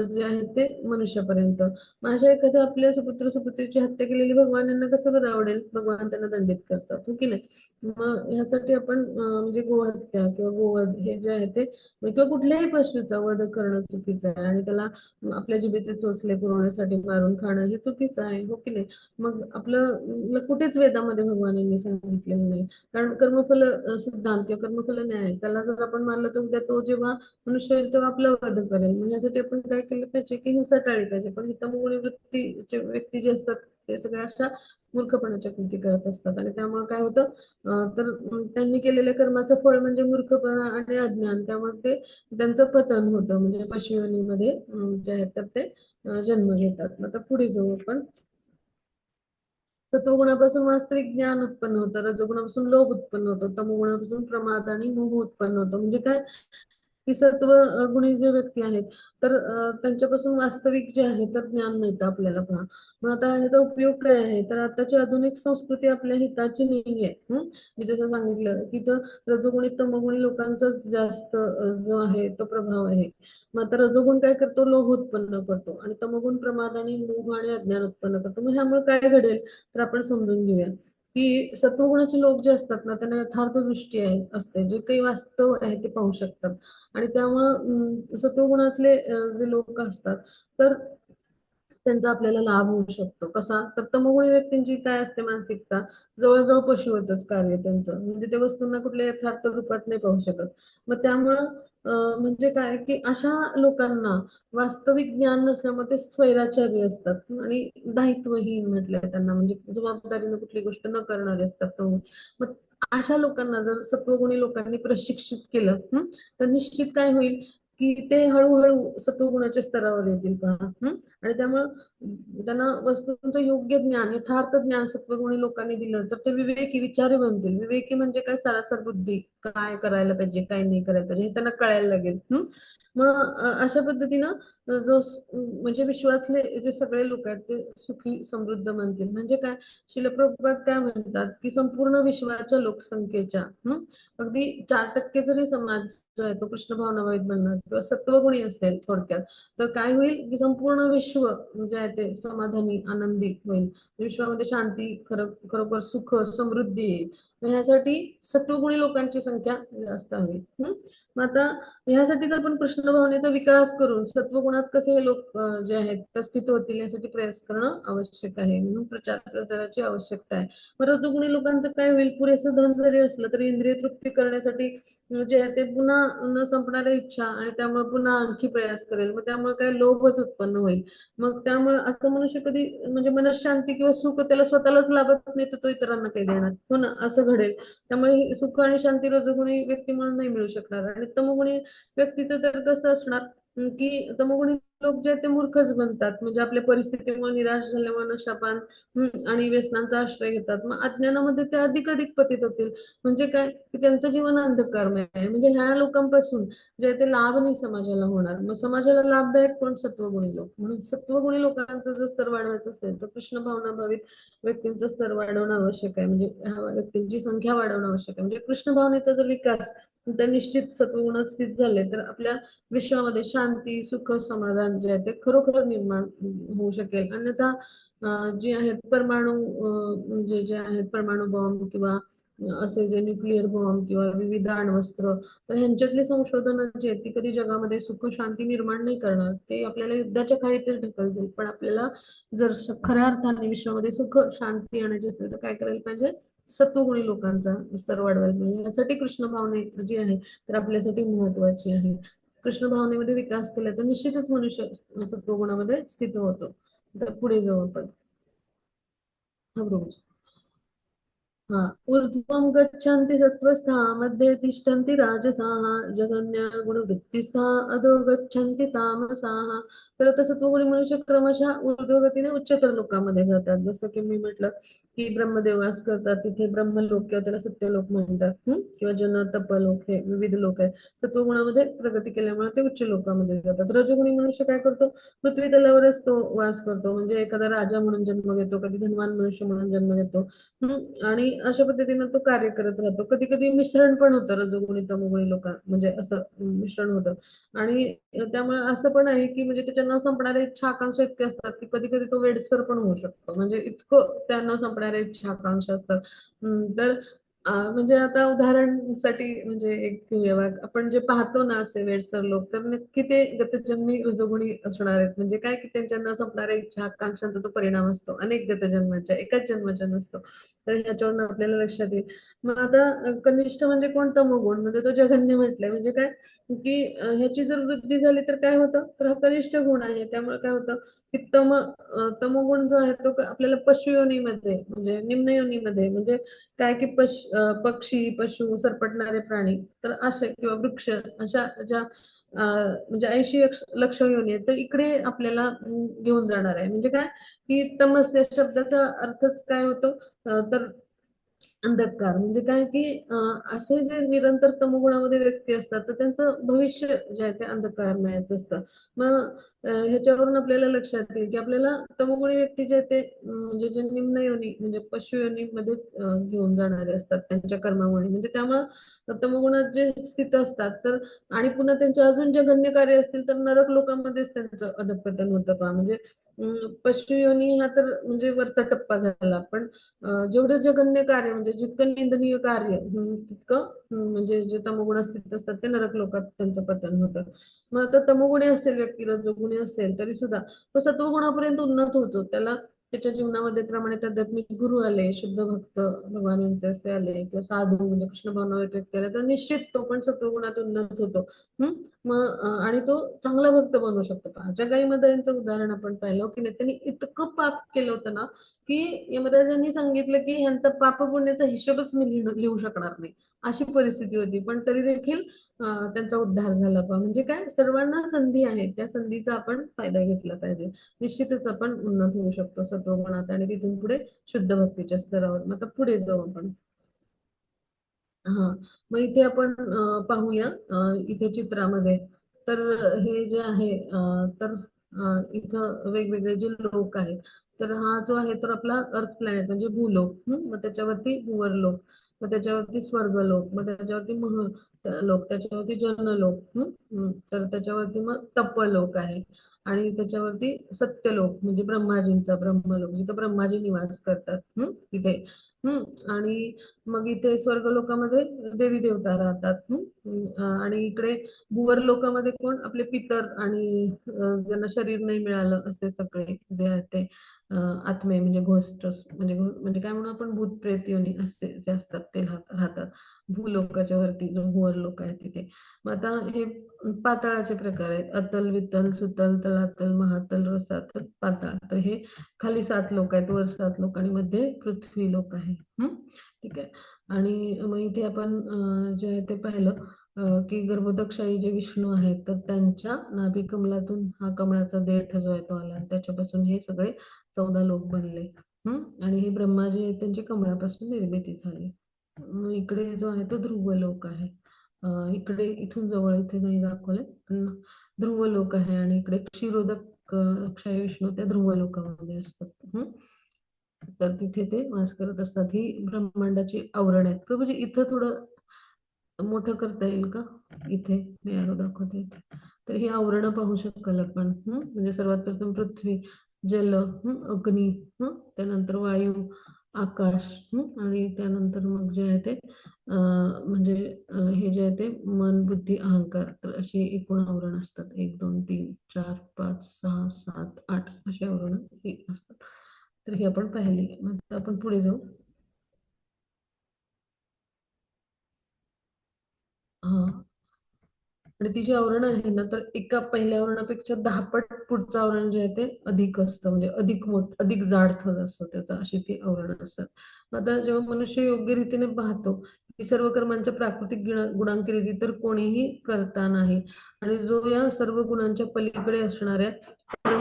[SPEAKER 1] जे आहे ते मनुष्यापर्यंत. माझ्या एखाद्या आपल्या सुपुत्र सुपुत्रीची हत्या केलेली भगवान यांना कसं बरं आवडेल, भगवान त्यांना दंडित करतात, हो की नाही. मग ह्यासाठी आपण म्हणजे गोहत्या किंवा गोवध हे जे आहे ते किंवा कुठल्याही पशुचा वध करणं चुकीचं आहे आणि त्याला आपल्या जिभेचे चोचले पुरवण्यासाठी मारून खाणं हे चुकीचं आहे, हो की नाही. मग आपलं कुठेच वेदामध्ये भगवानांनी सांगितलेलं नाही. कारण कर्मफल सिद्धांत किंवा कर्मफल न्याय त्याला जर आपण मानलं तर उद्या तो जेव्हा मनुष्य होईल तेव्हा आपला वध करेल. मग यासाठी आपण काय केलं पाहिजे, की हिंसा टाळली पाहिजे. पण हितमोगुणी वृत्तीचे व्यक्ती जे असतात ते सगळ्या अशा मूर्खपणाच्या कृती करत असतात. आणि त्यामुळे काय होतं, तर त्यांनी केलेल्या कर्माचं फळ म्हणजे मूर्खपणा आणि अज्ञान. त्यामुळे ते त्यांचं पतन होतं, म्हणजे पशुयोनीमध्ये जे आहेत तर ते जन्म घेतात. मग आता पुढे जाऊ आपण. सत्वगुणापासून वास्तविक ज्ञान उत्पन्न होतं, रजोगुणापासून लोभ उत्पन्न होतो, तमोगुणापासून प्रमाद आणि मोह उत्पन्न होतो. म्हणजे काय, की सत्व गुणी जे व्यक्ती आहेत तर त्यांच्यापासून वास्तविक जे आहे तर ज्ञान मिळतं आपल्याला. पहा, मग आता ह्याचा उपयोग काय आहे, तर आताची आधुनिक संस्कृती आपल्या हिताची नाहीये. मी जसं सांगितलं की रजोगुणी तमोगुणी लोकांचाच जास्त जो आहे तो प्रभाव आहे. मग आता रजोगुण काय करतो, लोभ उत्पन्न करतो, आणि तमोगुण प्रमाद आणि मोह आणि अज्ञान उत्पन्न करतो. मग ह्यामुळे काय घडेल, तर आपण समजून घेऊया की सत्वगुणाचे लोक जे असतात ना, त्यांना यथार्थ दृष्टी आहे असते, जे काही वास्तव आहे ते पाहू शकतात. आणि त्यामुळं सत्वगुणातले जे लोक असतात तर त्यांचा आपल्याला लाभ होऊ शकतो. कसा, तर तमोगुणी व्यक्तींची काय असते मानसिकता, जवळजवळ पशुवतच कार्य त्यांचं, म्हणजे ते वस्तूंना कुठल्या यथार्थ रूपात नाही पाहू शकत. मग त्यामुळं म्हणजे काय, की अशा लोकांना वास्तविक ज्ञान नसल्यामुळे ते स्वैराचारी असतात आणि दायित्वहीन म्हटलंय त्यांना, म्हणजे जबाबदारीने कुठली गोष्ट न करणारे असतात मग अशा लोकांना जर सत्वगुणी लोकांनी प्रशिक्षित केलं, तर निश्चित काय होईल, की ते हळूहळू सत्वगुणाच्या स्तरावर येतील. पहा, आणि त्यामुळं त्यांना वस्तूंचं योग्य ज्ञान, यथार्थ ज्ञान सत्वगुणी लोकांनी दिलं तर ते विवेकी विचारी बनतील. विवेकी म्हणजे काय, सरासर बुद्धी, काय करायला पाहिजे काय नाही करायला पाहिजे हे त्यांना कळायला लागेल. मग अशा पद्धतीनं म्हणजे विश्वातले जे सगळे लोक आहेत ते सुखी समृद्ध बनतील. म्हणजे काय, श्रील प्रभुपाद काय म्हणतात, की संपूर्ण विश्वाच्या लोकसंख्येच्या अगदी 4% जरी समाज जो आहे तो कृष्ण भावनाभावित बनणार किंवा सत्वगुणी असेल थोडक्यात, तर काय होईल, की संपूर्ण विश्व जे आहे ते समाधानी आनंदी होईल. विश्वामध्ये शांती, खरोखर सुख समृद्धी येईल. मग ह्यासाठी सत्वगुणी लोकांची संख्या जास्त हवी. मग आता ह्यासाठी जर आपण कृष्ण भावनेचा विकास करून सत्वगुणात कसे हे लोक जे आहेत ते स्थित होतील यासाठी प्रयास करणं आवश्यक आहे. म्हणून प्रचार प्रसाराची आवश्यकता आहे. मग रजोगुणी लोकांचं काय होईल, पुरेसं धन जरी असलं तरी इंद्रिय तृप्ती करण्यासाठी जे आहे ते पुन्हा न संपणाऱ्या इच्छा, आणि त्यामुळे पुन्हा आणखी प्रयास करेल. मग त्यामुळे काय, लोभच उत्पन्न होईल. मग त्यामुळे असं मनुष्य कधी म्हणजे मनशांती किंवा सुख त्याला स्वतःलाच लाभत नाही तर तो इतरांना काही देणार, हो ना, असं घडेल. त्यामुळे सुख आणि शांती रजोगुणी व्यक्तीमुळे नाही मिळू शकणार. आणि तमोगुणी व्यक्तीचं तर कसं असणार, की तमोगुणी लोक जे आहेत ते मूर्खच बनतात, म्हणजे आपल्या परिस्थितीमुळे निराश झाल्यामुळे नशापान आणि व्यसनांचा आश्रय घेतात. मग अज्ञानामध्ये ते अधिक अधिक पतित होतील. म्हणजे काय, की त्यांचं जीवन अंधकारमय आहे. म्हणजे ह्या लोकांपासून जे आहे ते लाभ नाही समाजाला होणार. मग समाजाला लाभदायक कोण, सत्वगुणी लोक. म्हणून सत्वगुणी लोकांचा जर स्तर वाढवायचा असेल तर कृष्ण भावना भावित व्यक्तींचा स्तर वाढवणं आवश्यक आहे, म्हणजे ह्या व्यक्तींची संख्या वाढवणं आवश्यक आहे. म्हणजे कृष्ण भावनेचा जर विकास तर निश्चित सत्वगुणात स्थित झाले तर आपल्या विश्वामध्ये शांती, सुख, समाधान जे आहे ते खरोखर निर्माण होऊ शकेल. अन्यथा जे आहेत परमाणु म्हणजे जे आहेत परमाणु बॉम्ब किंवा असे जे न्यूक्लिअर बॉम्ब किंवा विविध अण्वस्त्र, तर ह्यांच्यातली संशोधन जे आहेत ती कधी जगामध्ये सुख शांती निर्माण नाही करणार. ते आपल्याला युद्धाच्या खाईतच ढकलतील. पण आपल्याला जर खऱ्या अर्थाने विश्वामध्ये सुख शांती आणायची असेल तर काय करायला पाहिजे, सत्वगुणी लोकांचा स्तर वाढवायला पाहिजे. यासाठी कृष्ण भावना जी आहे तर आपल्यासाठी महत्वाची आहे. कृष्ण भावनेमध्ये विकास केला तर निश्चितच मनुष्य सत्वगुणामध्ये स्थित होतो. तर पुढे जाऊ आपण. हा, बरोबर. हा, ऊर्ध्वं गच्छन्ति सत्त्वस्था मध्ये तिष्ठन्ति राजसाः जघन्य गुणवृत्तिस्था अधो गच्छन्ति तामसाः. तर आता सत्वगुणी मनुष्य क्रमशः ऊर्ध्वगतीने उच्चतर लोकांमध्ये जातात. जसं की मी म्हटलं की ब्रह्मदेव वास करतात, तिथे ब्रह्मलोक किंवा त्याला सत्यलोक म्हणतात. किंवा जन तपलोक, हे विविध लोक आहेत. सत्वगुणामध्ये प्रगती केल्यामुळे ते उच्च लोकांमध्ये जातात. रजोगुणी मनुष्य काय करतो, पृथ्वी तलावरच तो वास करतो, म्हणजे एखादा राजा म्हणून जन्म घेतो, कधी धनवान मनुष्य म्हणून जन्म घेतो. आणि अशा पद्धतीनं तो कार्य करत राहतो. कधी कधी मिश्रण पण होतं रजोगुणी तमोगुणी लोक, म्हणजे असं मिश्रण होतं. आणि त्यामुळे असं पण आहे की म्हणजे त्याच्या न संपणाऱ्या इच्छा आकांक्षा इतके असतात की कधी कधी तो वेडसर पण होऊ शकतो, म्हणजे इतकं त्या न संपणाऱ्या इच्छा आकांक्षा असतात. तर म्हणजे आता उदाहरणासाठी म्हणजे एक घेऊया बघ. आपण जे पाहतो ना असे वेडसर लोक, तर नक्की ते गतजन्मी रजोगुणी असणार आहेत. म्हणजे काय की त्यांच्या न संपणाऱ्या इच्छा आकांक्षांचा तो परिणाम असतो अनेक गतजन्माच्या, एकाच जन्माच्या नसतो. तर ह्याच्यावरून आपल्याला लक्षात येईल. मग आता कनिष्ठ म्हणजे कोणता तमोगुण, म्हणजे तो जघन्य म्हटलंय. म्हणजे काय की ह्याची जर वृद्धी झाली तर काय होतं, तर हा कनिष्ठ गुण आहे. त्यामुळे काय होतं की तमोगुण जो आहे तो आपल्याला पशु योनीमध्ये म्हणजे निम्न योनीमध्ये, म्हणजे काय की पक्षी, पशु, सरपटणारे प्राणी, तर असे किंवा वृक्ष, अशा ज्या म्हणजे 80 लक्ष योनी आहेत, तर इकडे आपल्याला घेऊन जाणार आहे. म्हणजे काय की तमस या शब्दाचा अर्थच काय होतो, तर अंधकार. म्हणजे काय की असे जे निरंतर तमोगुणामध्ये व्यक्ती असतात तर त्यांचं भविष्य जे आहे ते अंधकारमयच असतं. मग ह्याच्यावरून आपल्याला लक्षात येईल की आपल्याला तमोगुणी व्यक्ती जे आहे ते म्हणजे जे निम्न योनी म्हणजे पशु योनीमध्ये घेऊन जाणारे असतात त्यांच्या कर्मामुळे. म्हणजे त्यामुळं तमोगुणात जे स्थित असतात तर, आणि पुन्हा त्यांचे अजून जे गण्य कार्य असतील तर नरक लोकांमध्येच त्यांचं अधःपतन होतं पहा. म्हणजे पशु योनी हा तर म्हणजे वरचा टप्पा झाला, पण जेवढं जगन्य कार्य म्हणजे जितकं निंदनीय कार्य तितकं म्हणजे जे तमोगुण स्थित असतात ते नरक लोकात त्यांचं पतन होतं. मग आता तमोगुणी असेल व्यक्ती, रजोगुणी असेल तरी सुद्धा तो सत्वगुणापर्यंत उन्नत होतो. त्याला त्याच्या जीवनामध्ये प्रमाणित आध्यात्मिक गुरु आले, शुद्ध भक्त भगवानांचे असे आले, किंवा साधू म्हणजे कृष्ण भावनावेत व्यक्ती आले, तर निश्चित तो पण सत्वगुणात उन्नत होतो. हम्म मग आणि तो चांगला भक्त बनू शकतो. जगाईमध्ये यांचं उदाहरण आपण पाहिलं की त्यांनी इतकं पाप केलं होतं ना की यमराजांनी सांगितलं की ह्यांचा पाप पुण्याचा हिशोबच मी लिहू शकणार नाही, अशी परिस्थिती होती. पण तरी देखील त्यांचा उद्धार झाला पहा. म्हणजे काय, सर्वांना संधी आहे, त्या संधीचा आपण फायदा घेतला पाहिजे. निश्चितच आपण उन्नत होऊ शकतो सत्वगुणात, आणि तिथून पुढे शुद्ध भक्तीच्या स्तरावर. मग आता पुढे जाऊ आपण. हा, मग इथे आपण पाहूया इथे चित्रामध्ये. तर हे जे आहे तर इथं वेगवेगळे जे लोक आहेत, तर हा जो आहे तर आपला अर्थ प्लॅनेट म्हणजे भूलोक. मग त्याच्यावरती भुवरलोक, मग त्याच्यावरती स्वर्गलोक, मग त्याच्यावरती लोक, त्याच्यावरती जनलोक, तर त्याच्यावरती मग तपलोक आहे, आणि त्याच्यावरती सत्यलोक म्हणजे ब्रह्माजींचा ब्रह्मलोक, जिथं ब्रह्माजी निवास करतात. तिथे आणि मग इथे स्वर्ग लोकामध्ये देवी देवता राहतात. आणि इकडे भुवर लोकामध्ये कोण, आपले पितर आणि ज्यांना शरीर नाही मिळालं असे सगळे जे आहेत ते आत्मे म्हणजे घोस्ट, म्हणजे काय म्हणून आपण भूत प्रेत योनी असते जे असतात ते राहतात भूलोकाच्या वरती, जो भुवर लोक आहे तिथे. मग आता हे पाताळाचे प्रकार आहेत: अतल, वितल, सुतल, तलातल, महातल, रसातल, पाताळ. तर हे खाली 7 लोक आहेत, वर 7 लोक, आणि मध्ये पृथ्वी लोक आहे. ठीक आहे. आणि मग इथे आपण जे आहे ते पाहिलं की गर्भोदकशाही जे विष्णू आहेत तर त्यांच्या नाभी कमलातून हा कमळाचा देठ जो आहे तो आला, आणि त्याच्यापासून हे सगळे 14 लोक बनले. आणि हे ब्रह्मा जे आहेत त्यांची कमळापासून निर्मिती झाली. मग इकडे जो आहे तो ध्रुव लोक आहे. इकडे इथून जवळ इथे नाही दाखवले, पण ध्रुव लोक आहे, आणि इकडे क्षीरोदक अक्षय विष्णू त्या ध्रुव लोकामध्ये असतात. तर तिथे ते वास करत असतात. ही ब्रह्मांडाची आवरण आहेत. प्रभूजी इथं थोडं मोठं करता येईल का? इथे मी आरो दाखवते इथे. तर ही आवरणं पाहू शकाल आपण. म्हणजे सर्वात प्रथम पृथ्वी, जल, अग्नी, त्यानंतर वायू, आकाश, आणि त्यानंतर मग जे आहे ते म्हणजे हे जे आहे ते मन, बुद्धी, अहंकार. तर अशी एकूण आवरण असतात: 1 2 3 4 5 6 7 8 अशी आवरण ही असतात. तर ही आपण पाहिली. मग आता आपण पुढे जाऊ. हा, आणि ती जी आवरण आहे ना, तर एका पहिल्या आवरणापेक्षा 10 पट पुढचं आवरण जे आहे ते अधिक असतं, म्हणजे अधिक अधिक जाड थर असतं त्याचं, अशी ती आवरण असतात. मग आता जेव्हा मनुष्य योग्य रीतीने पाहतो की सर्व कर्मांच्या प्राकृतिक गुणांकिरीती तर कोणीही करता नाही, आणि जो या सर्व गुणांच्या पलीकडे असणाऱ्या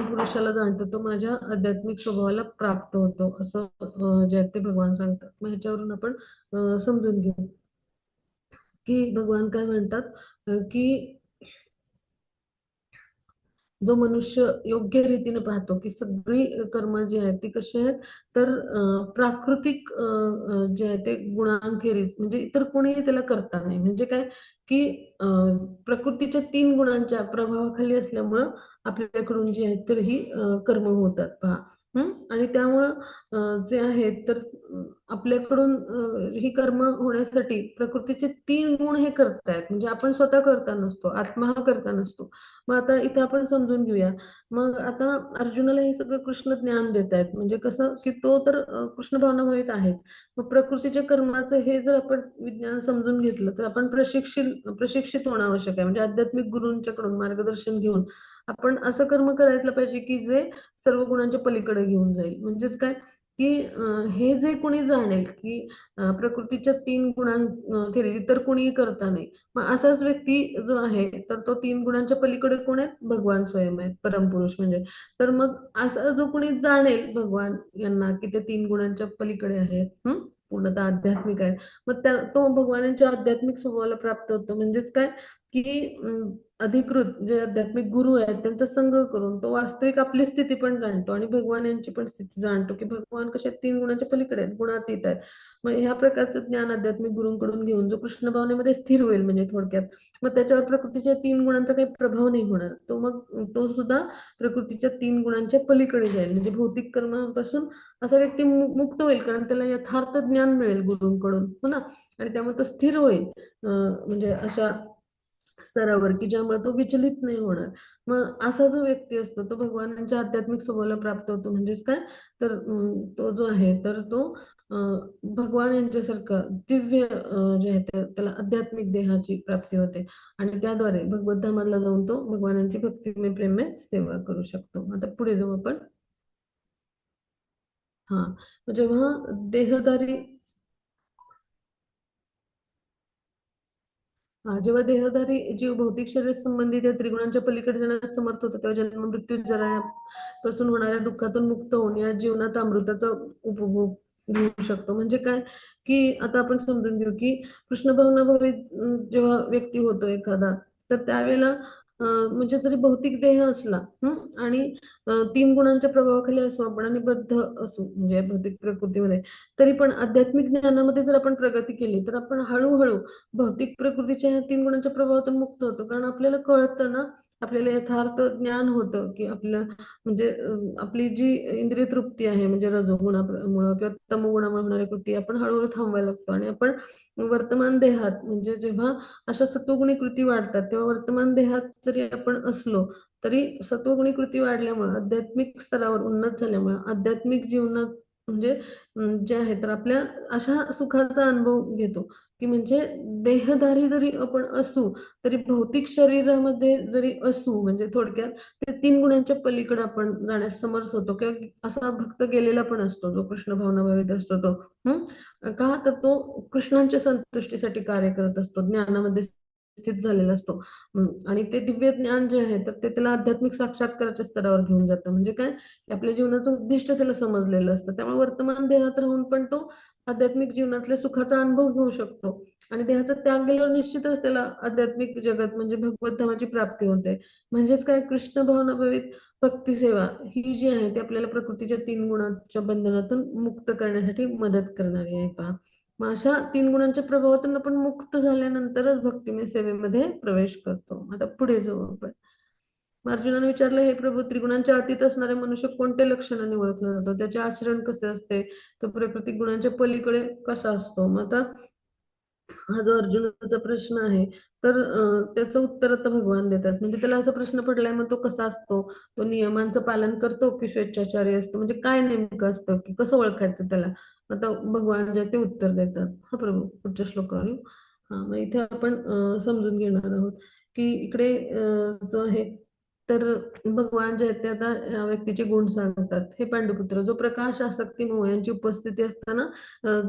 [SPEAKER 1] पुरुषाला जाणतो तो माझ्या आध्यात्मिक स्वभावाला प्राप्त होतो, असं जे आहे ते भगवान सांगतात. मग ह्याच्यावरून आपण समजून घेऊ की भगवान काय म्हणतात, की जो मनुष्य योग्य रीतीने पाहतो की सगळी कर्म जी आहेत ती कशी आहेत, तर प्राकृतिक जे आहे ते गुणांखेरीज, म्हणजे इतर कोणीही त्याला करता नाही. म्हणजे काय की प्रकृतीच्या 3 गुणांच्या प्रभावाखाली असल्यामुळं आपल्याकडून जी आहेत तर ही कर्म होतात पहा. आणि त्यामुळं जे आहेत तर आपल्याकडून ही कर्म होण्यासाठी प्रकृतीचे 3 गुण हे करतायत. म्हणजे आपण स्वतः करता नसतो, आत्मा हा करता नसतो. मग आता इथं आपण समजून घेऊया. मग आता अर्जुनाला हे सगळं कृष्ण ज्ञान देत आहेत. म्हणजे कसं की तो तर कृष्ण भावनाभावित आहेच. मग प्रकृतीच्या कर्माचं हे जर आपण विज्ञान समजून घेतलं तर आपण प्रशिक्षित होणं आवश्यक आहे. म्हणजे आध्यात्मिक गुरूंच्याकडून मार्गदर्शन घेऊन आपण असं कर्म करायला पाहिजे की जे सर्व गुणांच्या पलीकडे घेऊन जाईल. म्हणजेच काय की हे जे कोणी जाणेल की प्रकृतीच्या 3 गुणांखेरीज इतर कोणीही करता नाही. मग असाच व्यक्ती जो आहे तर तो 3 गुणांच्या पलीकडे कोण आहेत? भगवान स्वयं आहेत, परमपुरुष म्हणजे. तर मग असा जो कोणी जाणेल भगवान यांना की ते 3 गुणांच्या पलीकडे आहेत, पूर्णतः आध्यात्मिक आहेत, मग तो भगवानांच्या आध्यात्मिक स्वभावाला प्राप्त होतो. म्हणजेच काय की अधिकृत जे आध्यात्मिक गुरु आहेत त्यांचा संग करून तो वास्तविक आपली स्थिती पण जाणतो आणि भगवान यांची पण स्थिती जाणतो की भगवान कशा 3 गुणांच्या पलीकडे आहेत, गुणातीत आहेत. मग ह्या प्रकारचं ज्ञान आध्यात्मिक गुरूंकडून घेऊन जो कृष्ण भावनेमध्ये स्थिर होईल म्हणजे थोडक्यात, मग त्याच्यावर प्रकृतीच्या 3 गुणांचा काही प्रभाव नाही होणार. तो सुद्धा प्रकृतीच्या 3 गुणांच्या पलीकडे जाईल. म्हणजे भौतिक कर्मापासून असा व्यक्ती मुक्त होईल, कारण त्याला यथार्थ ज्ञान मिळेल गुरूंकडून, हो ना. आणि त्यामुळे तो स्थिर होईल म्हणजे अशा स्तरावर की ज्यामुळे तो विचलित नाही होणार. मग असा जो व्यक्ती असतो तो भगवानांच्या आध्यात्मिक स्वभावाला प्राप्त होतो. म्हणजेच काय तर तो जो आहे तर तो भगवान यांच्यासारखा दिव्य जे आहे त्याला आध्यात्मिक देहाची प्राप्ती होते आणि त्याद्वारे भगवत धामाला जाऊन तो भगवानांची भक्तिमय प्रेममय सेवा करू शकतो. आता पुढे जाऊ आपण. हा, जेव्हा देहधारी जेव्हा देहधारी जीव भौतिक शरीर संबंधित या त्रिगुणांच्या पलीकडे जाण्यास समर्थ होतो तेव्हा जन्म मृत्यू जरा पासून होणाऱ्या दुःखातून मुक्त होऊन या जीवनात अमृताचा उपभोग घेऊ शकतो. म्हणजे काय की आता आपण समजून घेऊ की कृष्ण भावनाभावी जेव्हा व्यक्ती होतो एखादा, तर त्यावेळेला म्हणजे जरी भौतिक देह असला आणि 3 गुणांच्या प्रभावाखाली असू आपण आणि बद्ध असू म्हणजे भौतिक प्रकृतीमध्ये, तरी पण आध्यात्मिक ज्ञानामध्ये जर आपण प्रगती केली तर आपण हळूहळू भौतिक प्रकृतीच्या ह्या 3 गुणांच्या प्रभावातून मुक्त होतो. कारण आपल्याला कळतं ना, आपल्याला यथार्थ ज्ञान होतं की आपलं म्हणजे आपली जी इंद्रिय तृप्ती आहे म्हणजे रजोगुणामुळे किंवा तमोगुणामुळे होणारी कृती आपण हळूहळू थांबवायला लागतो आणि आपण वर्तमान देहात म्हणजे जेव्हा अशा सत्वगुणी कृती वाढतात तेव्हा वर्तमान देहात जरी आपण असलो तरी सत्वगुणी कृती वाढल्यामुळे आध्यात्मिक स्तरावर उन्नत झाल्यामुळे आध्यात्मिक जीवनात म्हणजे जे आहे तर आपल्या अशा सुखाचा अनुभव घेतो की म्हणजे देहधारी जरी आपण असू तरी भौतिक शरीरामध्ये जरी असू म्हणजे थोडक्यात ते 3 गुणांच्या पलीकडे आपण जाण्यास समर्थ होतो किंवा असा भक्त गेलेला पण असतो जो कृष्ण भावनाभावित असतो तो. का तर तो कृष्णांच्या संतुष्टीसाठी कार्य करत असतो, ज्ञानामध्ये स्थित झालेला असतो. आणि ते दिव्य ज्ञान जे आहे तर ते त्याला आध्यात्मिक साक्षात्काराच्या स्तरावर घेऊन जातं. म्हणजे काय आपल्या जीवनाचं उद्दिष्ट त्याला समजलेलं असतं. त्यामुळे वर्तमान देहात राहून पण तो आध्यात्मिक जीवनातल्या सुखाचा अनुभव घेऊ शकतो आणि देहाचा त्याग केल्यावर निश्चितच त्याला आध्यात्मिक जगत म्हणजे भगवत धामाची प्राप्ती होते. म्हणजेच काय कृष्ण भावनाभावित भक्ती सेवा ही जी आहे ती आपल्याला प्रकृतीच्या 3 गुणांच्या बंधनातून मुक्त करण्यासाठी मदत करणारी आहे. पहा, मग अशा 3 गुणांच्या प्रभावातून आपण मुक्त झाल्यानंतरच भक्तिमय सेवेमध्ये प्रवेश करतो. आता पुढे जाऊ आपण. मग अर्जुनाने विचारलं, हे प्रभू, त्रिगुणांच्या अतीत असणारे मनुष्य कोणत्या लक्षणाने ओळखला जातो? त्याचे आचरण कसे असते? तो प्रकृती गुणांच्या पलीकडे कसा असतो? मग आता हा जो अर्जुनाचा प्रश्न आहे तर त्याचं उत्तर आता भगवान देतात. म्हणजे त्याला असा प्रश्न पडलाय मग तो कसा असतो, तो नियमांचं पालन करतो की स्वेच्छाचारी असतो, म्हणजे काय नेमकं असतं की कसं ओळखायचं त्याला. आता भगवान जे आहे ते उत्तर देतात. हा प्रभू, पुढच्या श्लोकावर येऊ. हा, मग इथे आपण समजून घेणार आहोत की इकडे जो आहे तर भगवान जे आहेत ते आता या व्यक्तीचे गुण सांगतात. हे पांडुपुत्र, जो प्रकाश आसक्ती मोह यांची उपस्थिती असताना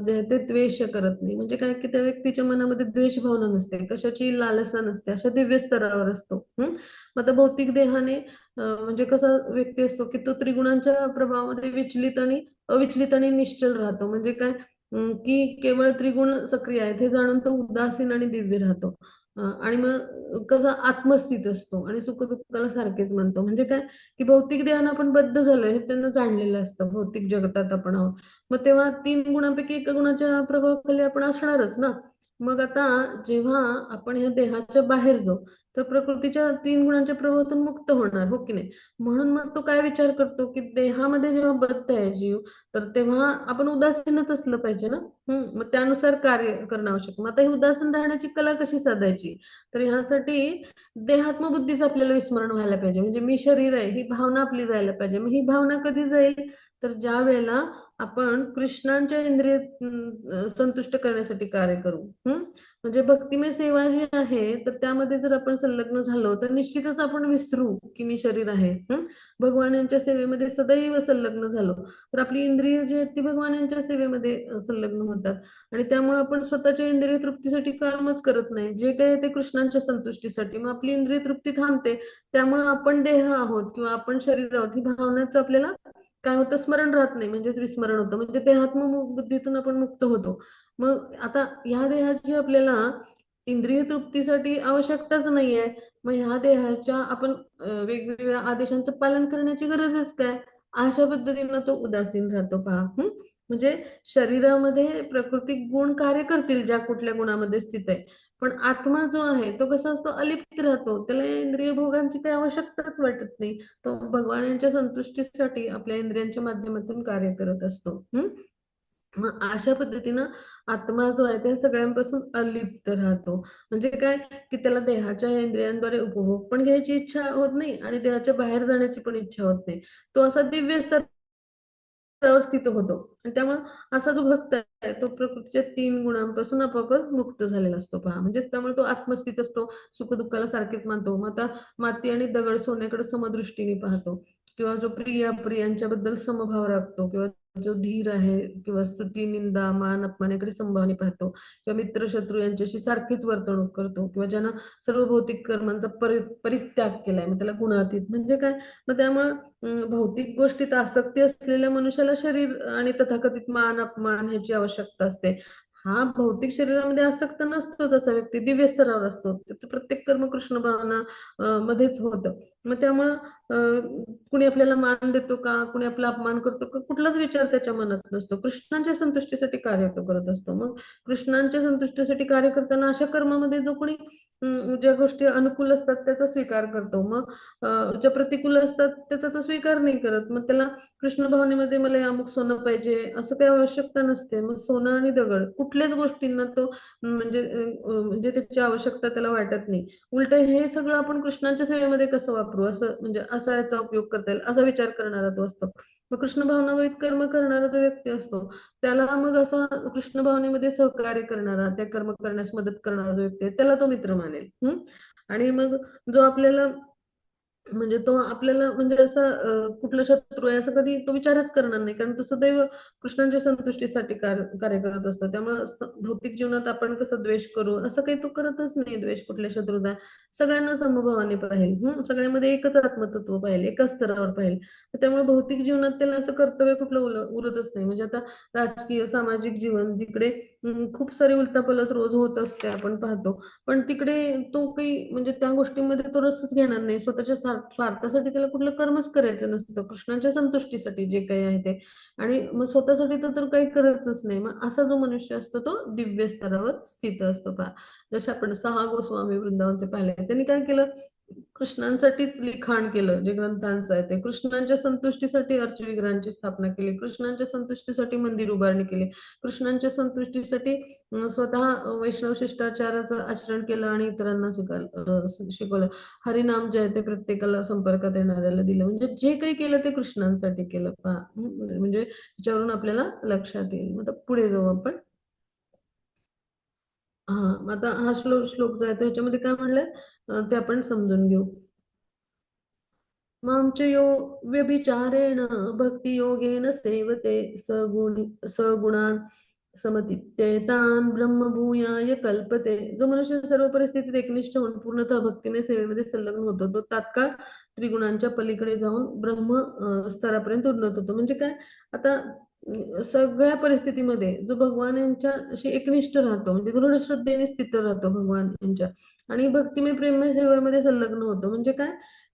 [SPEAKER 1] जे आहे ते द्वेष करत नाही. म्हणजे काय की त्या व्यक्तीच्या मनामध्ये द्वेष भावना नसते, कशाची लालसा नसते, अशा दिव्य स्तरावर असतो. मग आता भौतिक देहाने म्हणजे कसा व्यक्ती असतो की तो त्रिगुणांच्या प्रभावामध्ये विचलित आणि अविचलित आणि निश्चल राहतो. म्हणजे काय की केवळ त्रिगुण सक्रिय आहेत हे जाणून तो उदासीन आणि दिव्य राहतो. आणि मग कसा आत्मस्थित असतो आणि सुख दुःखाला सारखेच म्हणतो. म्हणजे काय की भौतिक देहानं आपण बद्ध झालोय हे त्यांना जाणलेलं असतं, भौतिक जगतात आपण आहोत. मग तेव्हा 3 गुणांपैकी एका गुणाच्या प्रभावाखाली आपण असणारच ना. मग आता जेव्हा आपण ह्या देहाच्या बाहेर जाऊ तर प्रकृतीच्या 3 गुणांच्या प्रभावातून मुक्त होणार, हो की नाही? म्हणून मग तो काय विचार करतो की देहामध्ये जेव्हा बद्ध आहे जीव, तर तेव्हा आपण उदासीनच असलं पाहिजे ना. मग त्यानुसार कार्य करणं आवश्यक. मग आता ही उदासीन राहण्याची कला कशी साधायची? तर ह्यासाठी देहात्मबुद्धीचं आपल्याला विस्मरण व्हायला पाहिजे. म्हणजे मी शरीर आहे ही भावना आपली जायला पाहिजे. मग ही भावना कधी जाईल? तर ज्या वेळेला आपण कृष्णांच्या इंद्रिय संतुष्ट करण्यासाठी कार्य करू. म्हणजे भक्तिमय सेवा जी आहे तर त्यामध्ये जर आपण संलग्न झालो तर निश्चितच आपण विसरू की मी शरीर आहे. भगवान यांच्या सेवेमध्ये सदैव संलग्न झालो तर आपली इंद्रिय जी आहेत ती भगवान यांच्या सेवेमध्ये संलग्न होतात आणि त्यामुळे आपण स्वतःच्या इंद्रिय तृप्तीसाठी कर्मच करत नाही. जे काही आहे ते कृष्णांच्या संतुष्टीसाठी. मग आपली इंद्रिय तृप्ती थांबते. त्यामुळे आपण देह आहोत किंवा आपण शरीर आहोत ही भावनाचं आपल्याला काय होतं, स्मरण राहत नाही, म्हणजेच विस्मरण होतं. म्हणजे देहात्म बुद्धीतून आपण मुक्त होतो. मग आता ह्या देहाची आपल्याला इंद्रिय तृप्तीसाठी आवश्यकताच नाहीये. मग ह्या देहाच्या आपण वेगवेगळ्या आदेशांचं पालन करण्याची गरजच काय? अशा पद्धतीनं तो उदासीन राहतो पहा. म्हणजे शरीरामध्ये प्राकृतिक गुण कार्य करतील ज्या कुठल्या गुणामध्ये स्थित आहे. पण आत्मा जो आहे तो कसा असतो, अलिप्त राहतो. त्याला या इंद्रिय भोगांची काही आवश्यकताच वाटत नाही. तो भगवान यांच्या संतुष्टीसाठी आपल्या इंद्रियांच्या माध्यमातून कार्य करत असतो. मग अशा पद्धतीनं आत्मा जो आहे त्या सगळ्यांपासून अलिप्त राहतो. म्हणजे काय की त्याला देहाच्या या इंद्रियांद्वारे उपभोग पण घ्यायची इच्छा होत नाही आणि देहाच्या बाहेर जाण्याची पण इच्छा होत नाही. तो असा दिव्य स्तरावर स्थित होतो आणि त्यामुळे असा जो भक्त आहे तो प्रकृतीच्या 3 गुणांपासून आपोआपच मुक्त झालेला असतो पहा. म्हणजे त्यामुळे तो आत्मस्थित असतो, सुखदुःखाला सारखेच मानतो. मग आता माती आणि दगड सोन्याकडे समदृष्टीने पाहतो किंवा जो प्रिय अप्रियांच्या बद्दल समभाव राखतो किंवा जो धीर आहे किंवा स्तुती निंदा मान अपमान याकडे समभावाने पाहतो किंवा मित्र शत्रू यांच्याशी सारखीच वर्तणूक करतो किंवा ज्यानं सर्व भौतिक कर्मांचा परित्याग केलाय मग त्याला गुणातीत म्हणजे काय. मग त्यामुळे भौतिक गोष्टीत आसक्ती असलेल्या मनुष्याला शरीर आणि तथाकथित मान अपमान ह्याची आवश्यकता असते. हा भौतिक शरीरामध्ये आसक्त नसतो, तसा व्यक्ती दिव्य स्तरावर असतो. त्याचं प्रत्येक कर्म कृष्ण भावना मध्येच होतं. मग त्यामुळं कुणी आपल्याला मान देतो का, कुणी आपला अपमान करतो का, कुठलाच विचार त्याच्या मनात नसतो. कृष्णांच्या संतुष्टीसाठी कार्य तो करत असतो. मग कृष्णांच्या संतुष्टीसाठी कार्य करताना अशा कर्मामध्ये जो कोणी ज्या गोष्टी अनुकूल असतात त्याचा स्वीकार करतो. मग ज्या प्रतिकूल असतात त्याचा तो स्वीकार नाही करत. मग त्याला कृष्ण भावनेमध्ये मला हे अमुक सोनं पाहिजे असं काही आवश्यकता नसते. मग सोनं आणि दगड कुठल्याच गोष्टींना तो म्हणजे त्याची आवश्यकता त्याला वाटत नाही. उलट हे सगळं आपण कृष्णांच्या सेवेमध्ये कसं वापरू असं म्हणजे असा याचा उपयोग करता येईल असा विचार करणारा तो असतो. मग कृष्ण भावनावहित कर्म करणारा जो व्यक्ती असतो त्याला मग असा कृष्ण भावनेमध्ये सहकार्य करणारा त्या कर्म करण्यास मदत करणारा जो व्यक्ती आहे त्याला तो मित्र मानेल. आणि मग जो आपल्याला म्हणजे तो आपल्याला म्हणजे असं कुठला शत्रू आहे असं कधी तो विचारच करणार नाही. कारण तो सदैव कृष्णांच्या संतुष्टीसाठी कार्य करत असतो. त्यामुळे भौतिक जीवनात आपण कसं द्वेष करू असं काही तो करतच नाही. द्वेष कुठल्या शत्रूचा सगळ्यांना समभावाने पाहिजे. सगळ्यांमध्ये एकच आत्मतत्व पाहिजे, एकाच स्तरावर पाहिजे. त्यामुळे भौतिक जीवनात त्याला असं कर्तव्य कुठलं उरतच नाही. म्हणजे आता राजकीय सामाजिक जीवन जिकडे खूप सारी उलथापालथ रोज होत असते आपण पाहतो. पण तिकडे तो काही म्हणजे त्या गोष्टींमध्ये तो रसच घेणार नाही. स्वतःच्या स्वार्थासाठी त्याला कुठलं कर्मच करायचं नसतं. कृष्णांच्या संतुष्टीसाठी जे काही आहे ते. आणि मग स्वतःसाठी तर काही करतच नाही. मग असा जो मनुष्य असतो तो दिव्य स्तरावर स्थित असतो पहा. जसे आपण 6 गोस्वामी वृंदावनचे पाहिले. त्यांनी काय केलं? कृष्णांसाठीच लिखाण केलं जे ग्रंथांचं आहे ते. कृष्णांच्या संतुष्टीसाठी अर्चविग्रहांची स्थापना केली. कृष्णांच्या संतुष्टीसाठी मंदिर उभारणी केली. कृष्णांच्या संतुष्टीसाठी स्वतः वैष्णव शिष्टाचाराचं आचरण केलं आणि इतरांना शिकवलं. हरिनाम जे आहे ते प्रत्येकाला संपर्कात येणाऱ्याला दिलं. म्हणजे जे काही केलं ते कृष्णांसाठी केलं पहा. म्हणजे याच्यावरून आपल्याला लक्षात येईल. मग आता पुढे जाऊ आपण. हा मग आता हा श्लोक जो आहे तो ह्याच्यामध्ये काय म्हणलंय ते आपण समजून घेऊ. मांचयो व्यभिचारेण भक्तियोगेन सेवते सगुणान् समतीत्येतान् ब्रह्मभूयाय कल्पते. जो मनुष्य सर्व परिस्थितीत एकनिष्ठ होऊन पूर्णतः भक्तिमय सेवेमध्ये संलग्न होतो तो तात्काळ त्रिगुणांच्या पलीकडे जाऊन ब्रह्म स्तरापर्यंत उन्नत होतो. म्हणजे काय आता सगळ्या परिस्थितीमध्ये जो भगवान यांच्याशी एकनिष्ठ राहतो म्हणजे दृढ श्रद्धेने स्थित राहतो भगवान यांच्या आणि भक्तिमय प्रेममय सेवेमध्ये संलग्न होतो. म्हणजे काय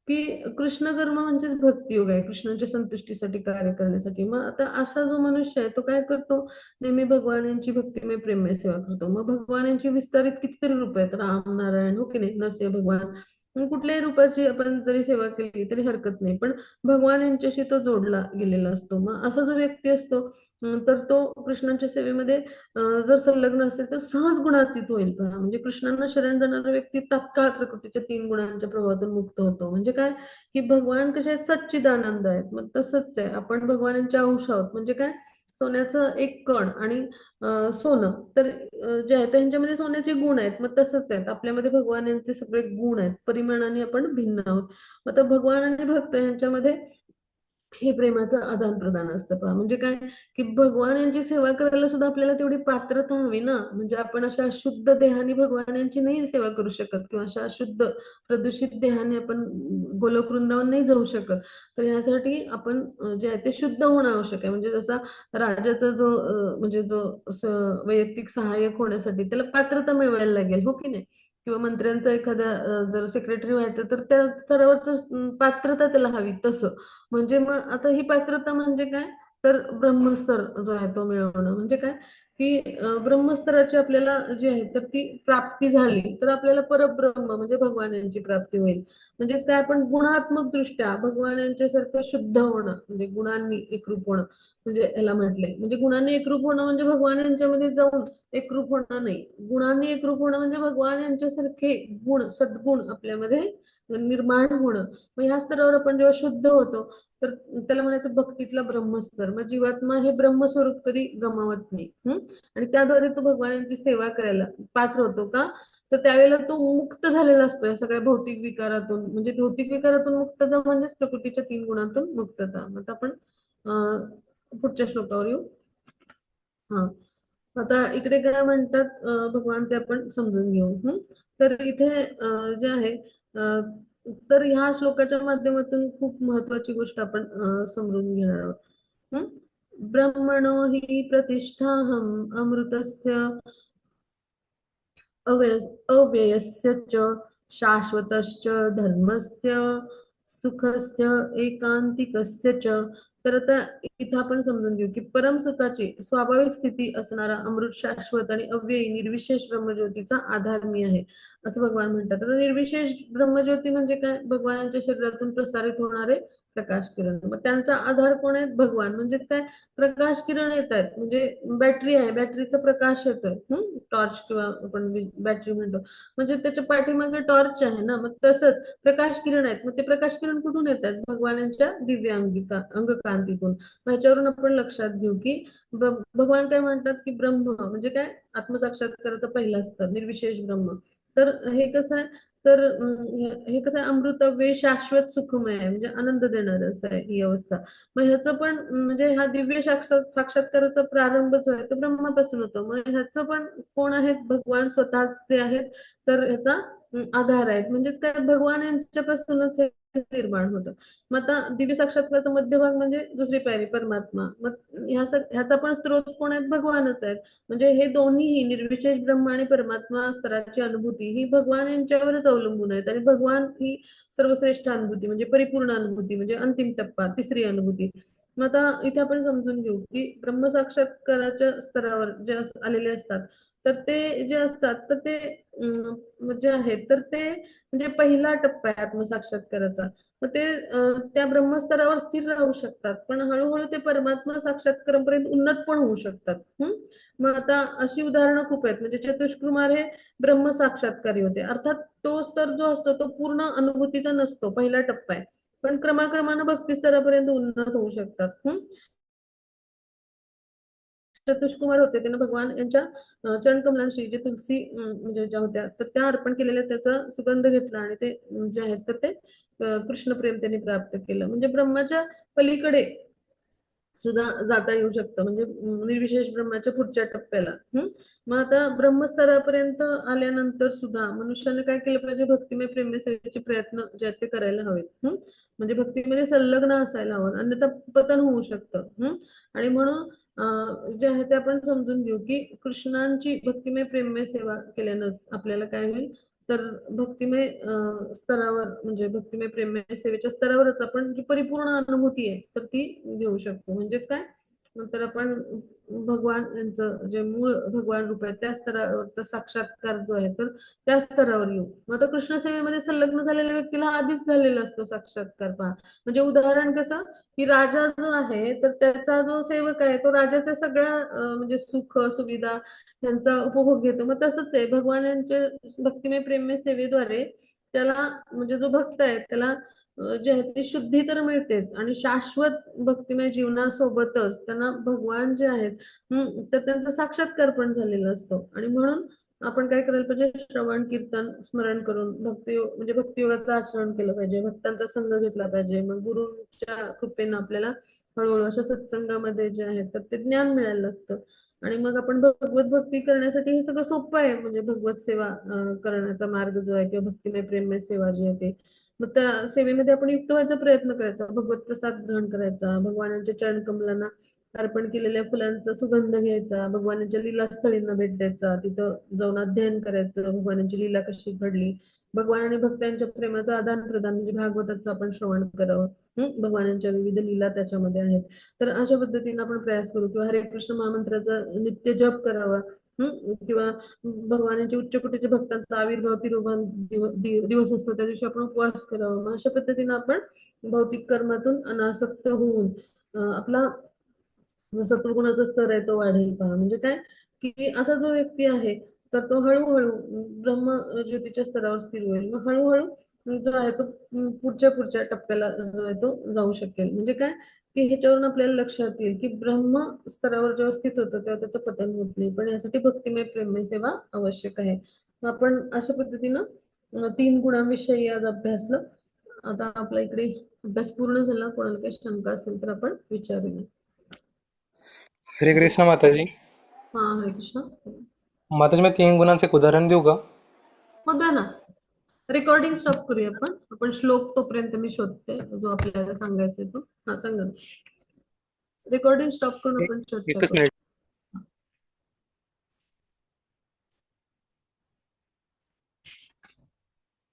[SPEAKER 1] की कृष्ण कर्म म्हणजेच भक्तियोग आहे, कृष्णाच्या संतुष्टीसाठी कार्य करण्यासाठी. मग आता असा जो मनुष्य आहे तो काय करतो, नेहमी भगवानांची भक्तिमय प्रेममय सेवा करतो. मग भगवानांची विस्तारित कितीतरी रूप आहेत, राम नारायण हो की नाही, नरसिंह भगवान. मग कुठल्याही रूपाची आपण जरी सेवा केली तरी हरकत नाही, पण भगवान यांच्याशी तो जोडला गेलेला असतो. मग असा जो व्यक्ती असतो तर तो कृष्णांच्या सेवेमध्ये जर संलग्न असेल तर सहज गुणातीत होईल. पहा, म्हणजे कृष्णांना शरण जाणारा व्यक्ती तात्काळ प्रकृतीच्या 3 गुणांच्या प्रभावातून मुक्त होतो. म्हणजे काय, की भगवान कसे आहेत, सच्चिदानंद आहेत. मग तसंच आहे, आपण भगवानांचे अंश आहोत. म्हणजे काय, सोन्याचं एक कण आणि सोनं तर जे आहे त्यांच्यामध्ये सोन्याचे गुण आहेत. मग तसंच आहेत, आपल्यामध्ये भगवान यांचे सगळे गुण आहेत, परिमाणाने आपण भिन्न आहोत. आता भगवान आणि भक्त यांच्यामध्ये हे प्रेमाचं आदान प्रदान असतं. पहा, म्हणजे काय, की भगवान यांची सेवा करायला सुद्धा आपल्याला तेवढी पात्रता हवी ना. म्हणजे आपण अशा अशुद्ध देहाने भगवान यांची नाही सेवा करू शकत, किंवा अशा अशुद्ध प्रदूषित देहाने आपण गोलोक वृंदावन नाही जाऊ शकत. तर यासाठी आपण जे आहे ते शुद्ध होणं आवश्यक आहे. म्हणजे जसा राजाचा जो म्हणजे जो वैयक्तिक सहाय्यक होण्यासाठी त्याला पात्रता मिळवायला लागेल हो की नाही, किंवा मंत्र्यांचा एखाद्या जर सेक्रेटरी व्हायचं तर त्या स्तरावरच पात्रता त्याला हवी. तसं म्हणजे मग आता ही पात्रता म्हणजे काय, तर ब्रह्मस्तर जो आहे तो मिळवणं. म्हणजे काय, की ब्रह्मस्तराची आपल्याला जी आहे तर ती प्राप्ती झाली तर आपल्याला परब्रह्म म्हणजे भगवान यांची प्राप्ती होईल. म्हणजे काय, आपण गुणात्मक दृष्ट्या भगवान यांच्यासारखं शुद्ध होणं म्हणजे गुणांनी एकरूप होणं. म्हणजे याला म्हटलंय, म्हणजे गुणांनी एकरूप होणं म्हणजे भगवान यांच्यामध्ये जाऊन एकरूप होणं नाही. गुणांनी एकरूप होणं म्हणजे भगवान यांच्यासारखे गुण सद्गुण आपल्यामध्ये निर्माण होणं. मग ह्या स्तरावर आपण जेव्हा शुद्ध होतो तर त्याला म्हणायचं भक्तीतला ब्रह्मस्तर. मग जीवात्मा हे ब्रह्मस्वरूप कधी गमावत नाही. आणि त्याद्वारे तो भगवानांची सेवा करायला पात्र होतो का, तर त्यावेळेला तो मुक्त झालेला असतो या सगळ्या भौतिक विकारातून. म्हणजे भौतिक विकारातून मुक्तता म्हणजे प्रकृतीच्या 3 गुणांतून मुक्तता. मग आता आपण पुढच्या श्लोकावर येऊ. हा, आता इकडे काय म्हणतात भगवान ते आपण समजून घेऊ. तर इथे जे आहे तर ह्या श्लोकाच्या माध्यमातून खूप महत्वाची गोष्ट आपण समजून घेणार आहोत. हं? ब्रह्मणो हि प्रतिष्ठाहम अमृतस्य अव्ययस्य च शाश्वतश्च धर्मस्य सुखस्य एकांतिकस्य च. तर आता इथं आपण समजून घेऊ की परमसुखाची स्वाभाविक स्थिती असणारा अमृत शाश्वत आणि अव्ययी निर्विशेष ब्रह्मज्योतीचा आधार मी आहे, असं भगवान म्हणतात. आता निर्विशेष ब्रह्मज्योती म्हणजे काय, भगवानांच्या शरीरातून प्रसारित होणारे प्रकाश किरण. मग त्यांचा आधार कोण आहे, भगवान. म्हणजे काय, प्रकाश किरण येत आहेत म्हणजे बॅटरी आहे, बॅटरीचा प्रकाश येतोय. टॉर्च किंवा आपण बॅटरी म्हणतो, म्हणजे त्याच्या पाठीमागे टॉर्च आहे ना. मग तसंच प्रकाश किरण आहेत. मग ते प्रकाश किरण कुठून येत आहेत, भगवानांच्या दिव्य अंगकांतीतून. मग ह्याच्यावरून आपण लक्षात घेऊ की भगवान काय म्हणतात की ब्रह्म म्हणजे काय, आत्मसाक्षात्काराचा पहिला स्तर निर्विशेष ब्रह्म. तर हे कसं आहे, तर हे कसं आहे, अमृतव्य शाश्वत सुखमय आहे, म्हणजे आनंद देणार असं आहे ही अवस्था. मग ह्याचं पण म्हणजे हा दिव्य साक्षात्काराचा प्रारंभ जो आहे तो ब्रह्मापासून होतो. मग ह्याचं पण कोण आहेत, भगवान स्वतःच ते आहेत. तर ह्याचा आधार आहेत, म्हणजे काय, भगवान यांच्यापासूनच हे निर्माण होतं. मग आता दिव्य साक्षात्काराचा मध्यभाग म्हणजे दुसरी पायरी परमात्मा. मग ह्याचा पण स्रोत कोण आहेत, भगवानच आहेत. म्हणजे हे दोन्हीही निर्विशेष ब्रह्म आणि परमात्मा स्तराची अनुभूती ही भगवान यांच्यावरच अवलंबून आहेत. आणि भगवान ही सर्वश्रेष्ठ अनुभूती म्हणजे परिपूर्ण अनुभूती म्हणजे अंतिम टप्पा तिसरी अनुभूती. मग आता इथे आपण समजून घेऊ की ब्रह्मसाक्षात्काराच्या स्तरावर जे आलेले असतात तर ते जे असतात तर ते जे आहेत तर ते म्हणजे पहिला टप्पा आहे आत्मसाक्षात्काराचा. मग ते त्या ब्रह्मस्तरावर स्थिर राहू शकतात, पण हळूहळू ते परमात्मा साक्षात्कारापर्यंत उन्नत पण होऊ शकतात. मग आता अशी उदाहरणं खूप आहेत. म्हणजे चतुष्कुमार हे ब्रह्म साक्षात्कारी होते. अर्थात तो स्तर जो असतो तो पूर्ण अनुभूतीचा नसतो, पहिला टप्पा आहे. पण क्रमाक्रमानं भक्ती स्तरापर्यंत उन्नत होऊ शकतात. चतुष्कुमार होते, त्यांना भगवान यांच्या चरणकमलांशी जे तुलसी म्हणजे ज्या होत्या तर त्या अर्पण केलेल्या त्याचा सुगंध घेतला आणि ते जे आहेत तर ते कृष्ण प्रेम त्यांनी प्राप्त केलं. म्हणजे ब्रह्माच्या पलीकडे सुद्धा जाता येऊ शकतं, म्हणजे निर्विशेष ब्रह्माच्या पुढच्या टप्प्याला. मग आता ब्रह्मस्तरापर्यंत आल्यानंतर सुद्धा मनुष्याने काय केलं पाहिजे, भक्तिमय प्रेमाचे प्रयत्न जे आहेत ते करायला हवेत. म्हणजे भक्तीमध्ये संलग्न असायला हवं, अन्यथा पतन होऊ शकतं. आणि म्हणून जे आहे ते आपण समजून घेऊ की कृष्णांची भक्तिमय प्रेममय सेवा केल्यानंच आपल्याला काय होईल, तर भक्तिमय स्तरावर म्हणजे भक्तिमय प्रेममय सेवेच्या स्तरावरच आपण जी परिपूर्ण अनुभूती आहे तर ती घेऊ शकतो. म्हणजेच काय, नंतर आपण भगवान यांचं जे मूळ भगवान रूप आहे त्या स्तरावरचा साक्षात्कार जो आहे तर त्या स्तरावर येऊ. मग आता कृष्ण सेवेमध्ये संलग्न झालेल्या व्यक्तीला आधीच झालेला असतो साक्षात्कार. पहा, म्हणजे उदाहरण कसं, की राजा जो आहे तर त्याचा जो सेवक आहे तो राजाच्या सगळ्या म्हणजे सुख सुविधा यांचा उपभोग घेतो. मग तसंच आहे भगवानांच्या भक्तिमय प्रेममय सेवेद्वारे त्याला म्हणजे जो भक्त आहे त्याला जे आहे ती शुद्धी तर मिळतेच आणि शाश्वत भक्तिमय जीवनासोबतच त्यांना भगवान जे आहेत तर त्यांचा साक्षात्कार पण झालेला असतो. आणि म्हणून आपण काय करायला पाहिजे, श्रवण कीर्तन स्मरण करून भक्तियोग म्हणजे भक्तियोगाचं आचरण केलं पाहिजे, भक्तांचा संग घेतला पाहिजे. मग गुरुच्या कृपेनं आपल्याला हळूहळू अशा सत्संगामध्ये जे आहे तर ते ज्ञान मिळायला लागतं. आणि मग आपण भगवत भक्ती करण्यासाठी हे सगळं सोपं आहे. म्हणजे भगवत सेवा करण्याचा मार्ग जो आहे किंवा भक्तिमय प्रेममय सेवा जी आहे ते, मग त्या सेवेमध्ये आपण युक्त व्हायचा प्रयत्न करायचा, भगवत प्रसाद ग्रहण करायचा, भगवानांच्या चरण कमलांना अर्पण केलेल्या फुलांचा सुगंध घ्यायचा, भगवानांच्या लीलास्थळींना भेट द्यायचा, तिथं जाऊन अध्ययन करायचं भगवानांची लीला कशी घडली, भगवान आणि भक्तांच्या प्रेमाचं आदान प्रदान म्हणजे भागवताचं आपण श्रवण करावं. भगवानांच्या विविध लीला त्याच्यामध्ये आहेत. तर अशा पद्धतीने आपण प्रयास करू किंवा हरे कृष्ण महामंत्राचा नित्य जप करावा. किंवा भगवानांच्या उच्च कोटीच्या भक्तांचा आविर्भाव तिरुभाव दिवस असतो त्या दिवशी आपण उपवास करावा. मग अशा पद्धतीने आपण भौतिक कर्मातून अनासक्त होऊन आपला जो सत्वगुणाचा स्तर आहे तो वाढेल. पहा, म्हणजे काय, की असा जो व्यक्ती आहे तर तो हळूहळू ब्रह्म ज्योतीच्या स्तरावर स्थिर होईल. मग हळूहळू जो आहे तो पुढच्या टप्प्याला जो आहे तो जाऊ शकेल. म्हणजे काय, की ह्याच्यावरून आपल्याला लक्षात येईल की ब्रह्म स्तरावर जेव्हा स्थित होतं तेव्हा त्याचं पतन होत नाही. पण यासाठी भक्तिमय प्रेममय सेवा आवश्यक आहे. मग आपण अशा पद्धतीनं 3 गुणांविषयी आज अभ्यासलं. आता आपला इकडे अभ्यास पूर्ण झाला. कोणाला काही शंका असेल तर आपण विचारूया.
[SPEAKER 3] हरे कृष्ण माताजी.
[SPEAKER 1] हा, हरे कृष्ण.
[SPEAKER 3] माताजी, मैं 3 गुणांचे एक उदाहरण देऊ का?
[SPEAKER 1] हो, द्या ना. रेकॉर्डिंग स्टॉप करूया आपण. आपण श्लोक तोपर्यंत मी शोधते जो आपल्याला सांगायचा तो. हा, सांगा. रेकॉर्डिंग स्टॉप करून आपण चर्चा
[SPEAKER 3] एकच
[SPEAKER 1] करू.
[SPEAKER 3] मिनिट.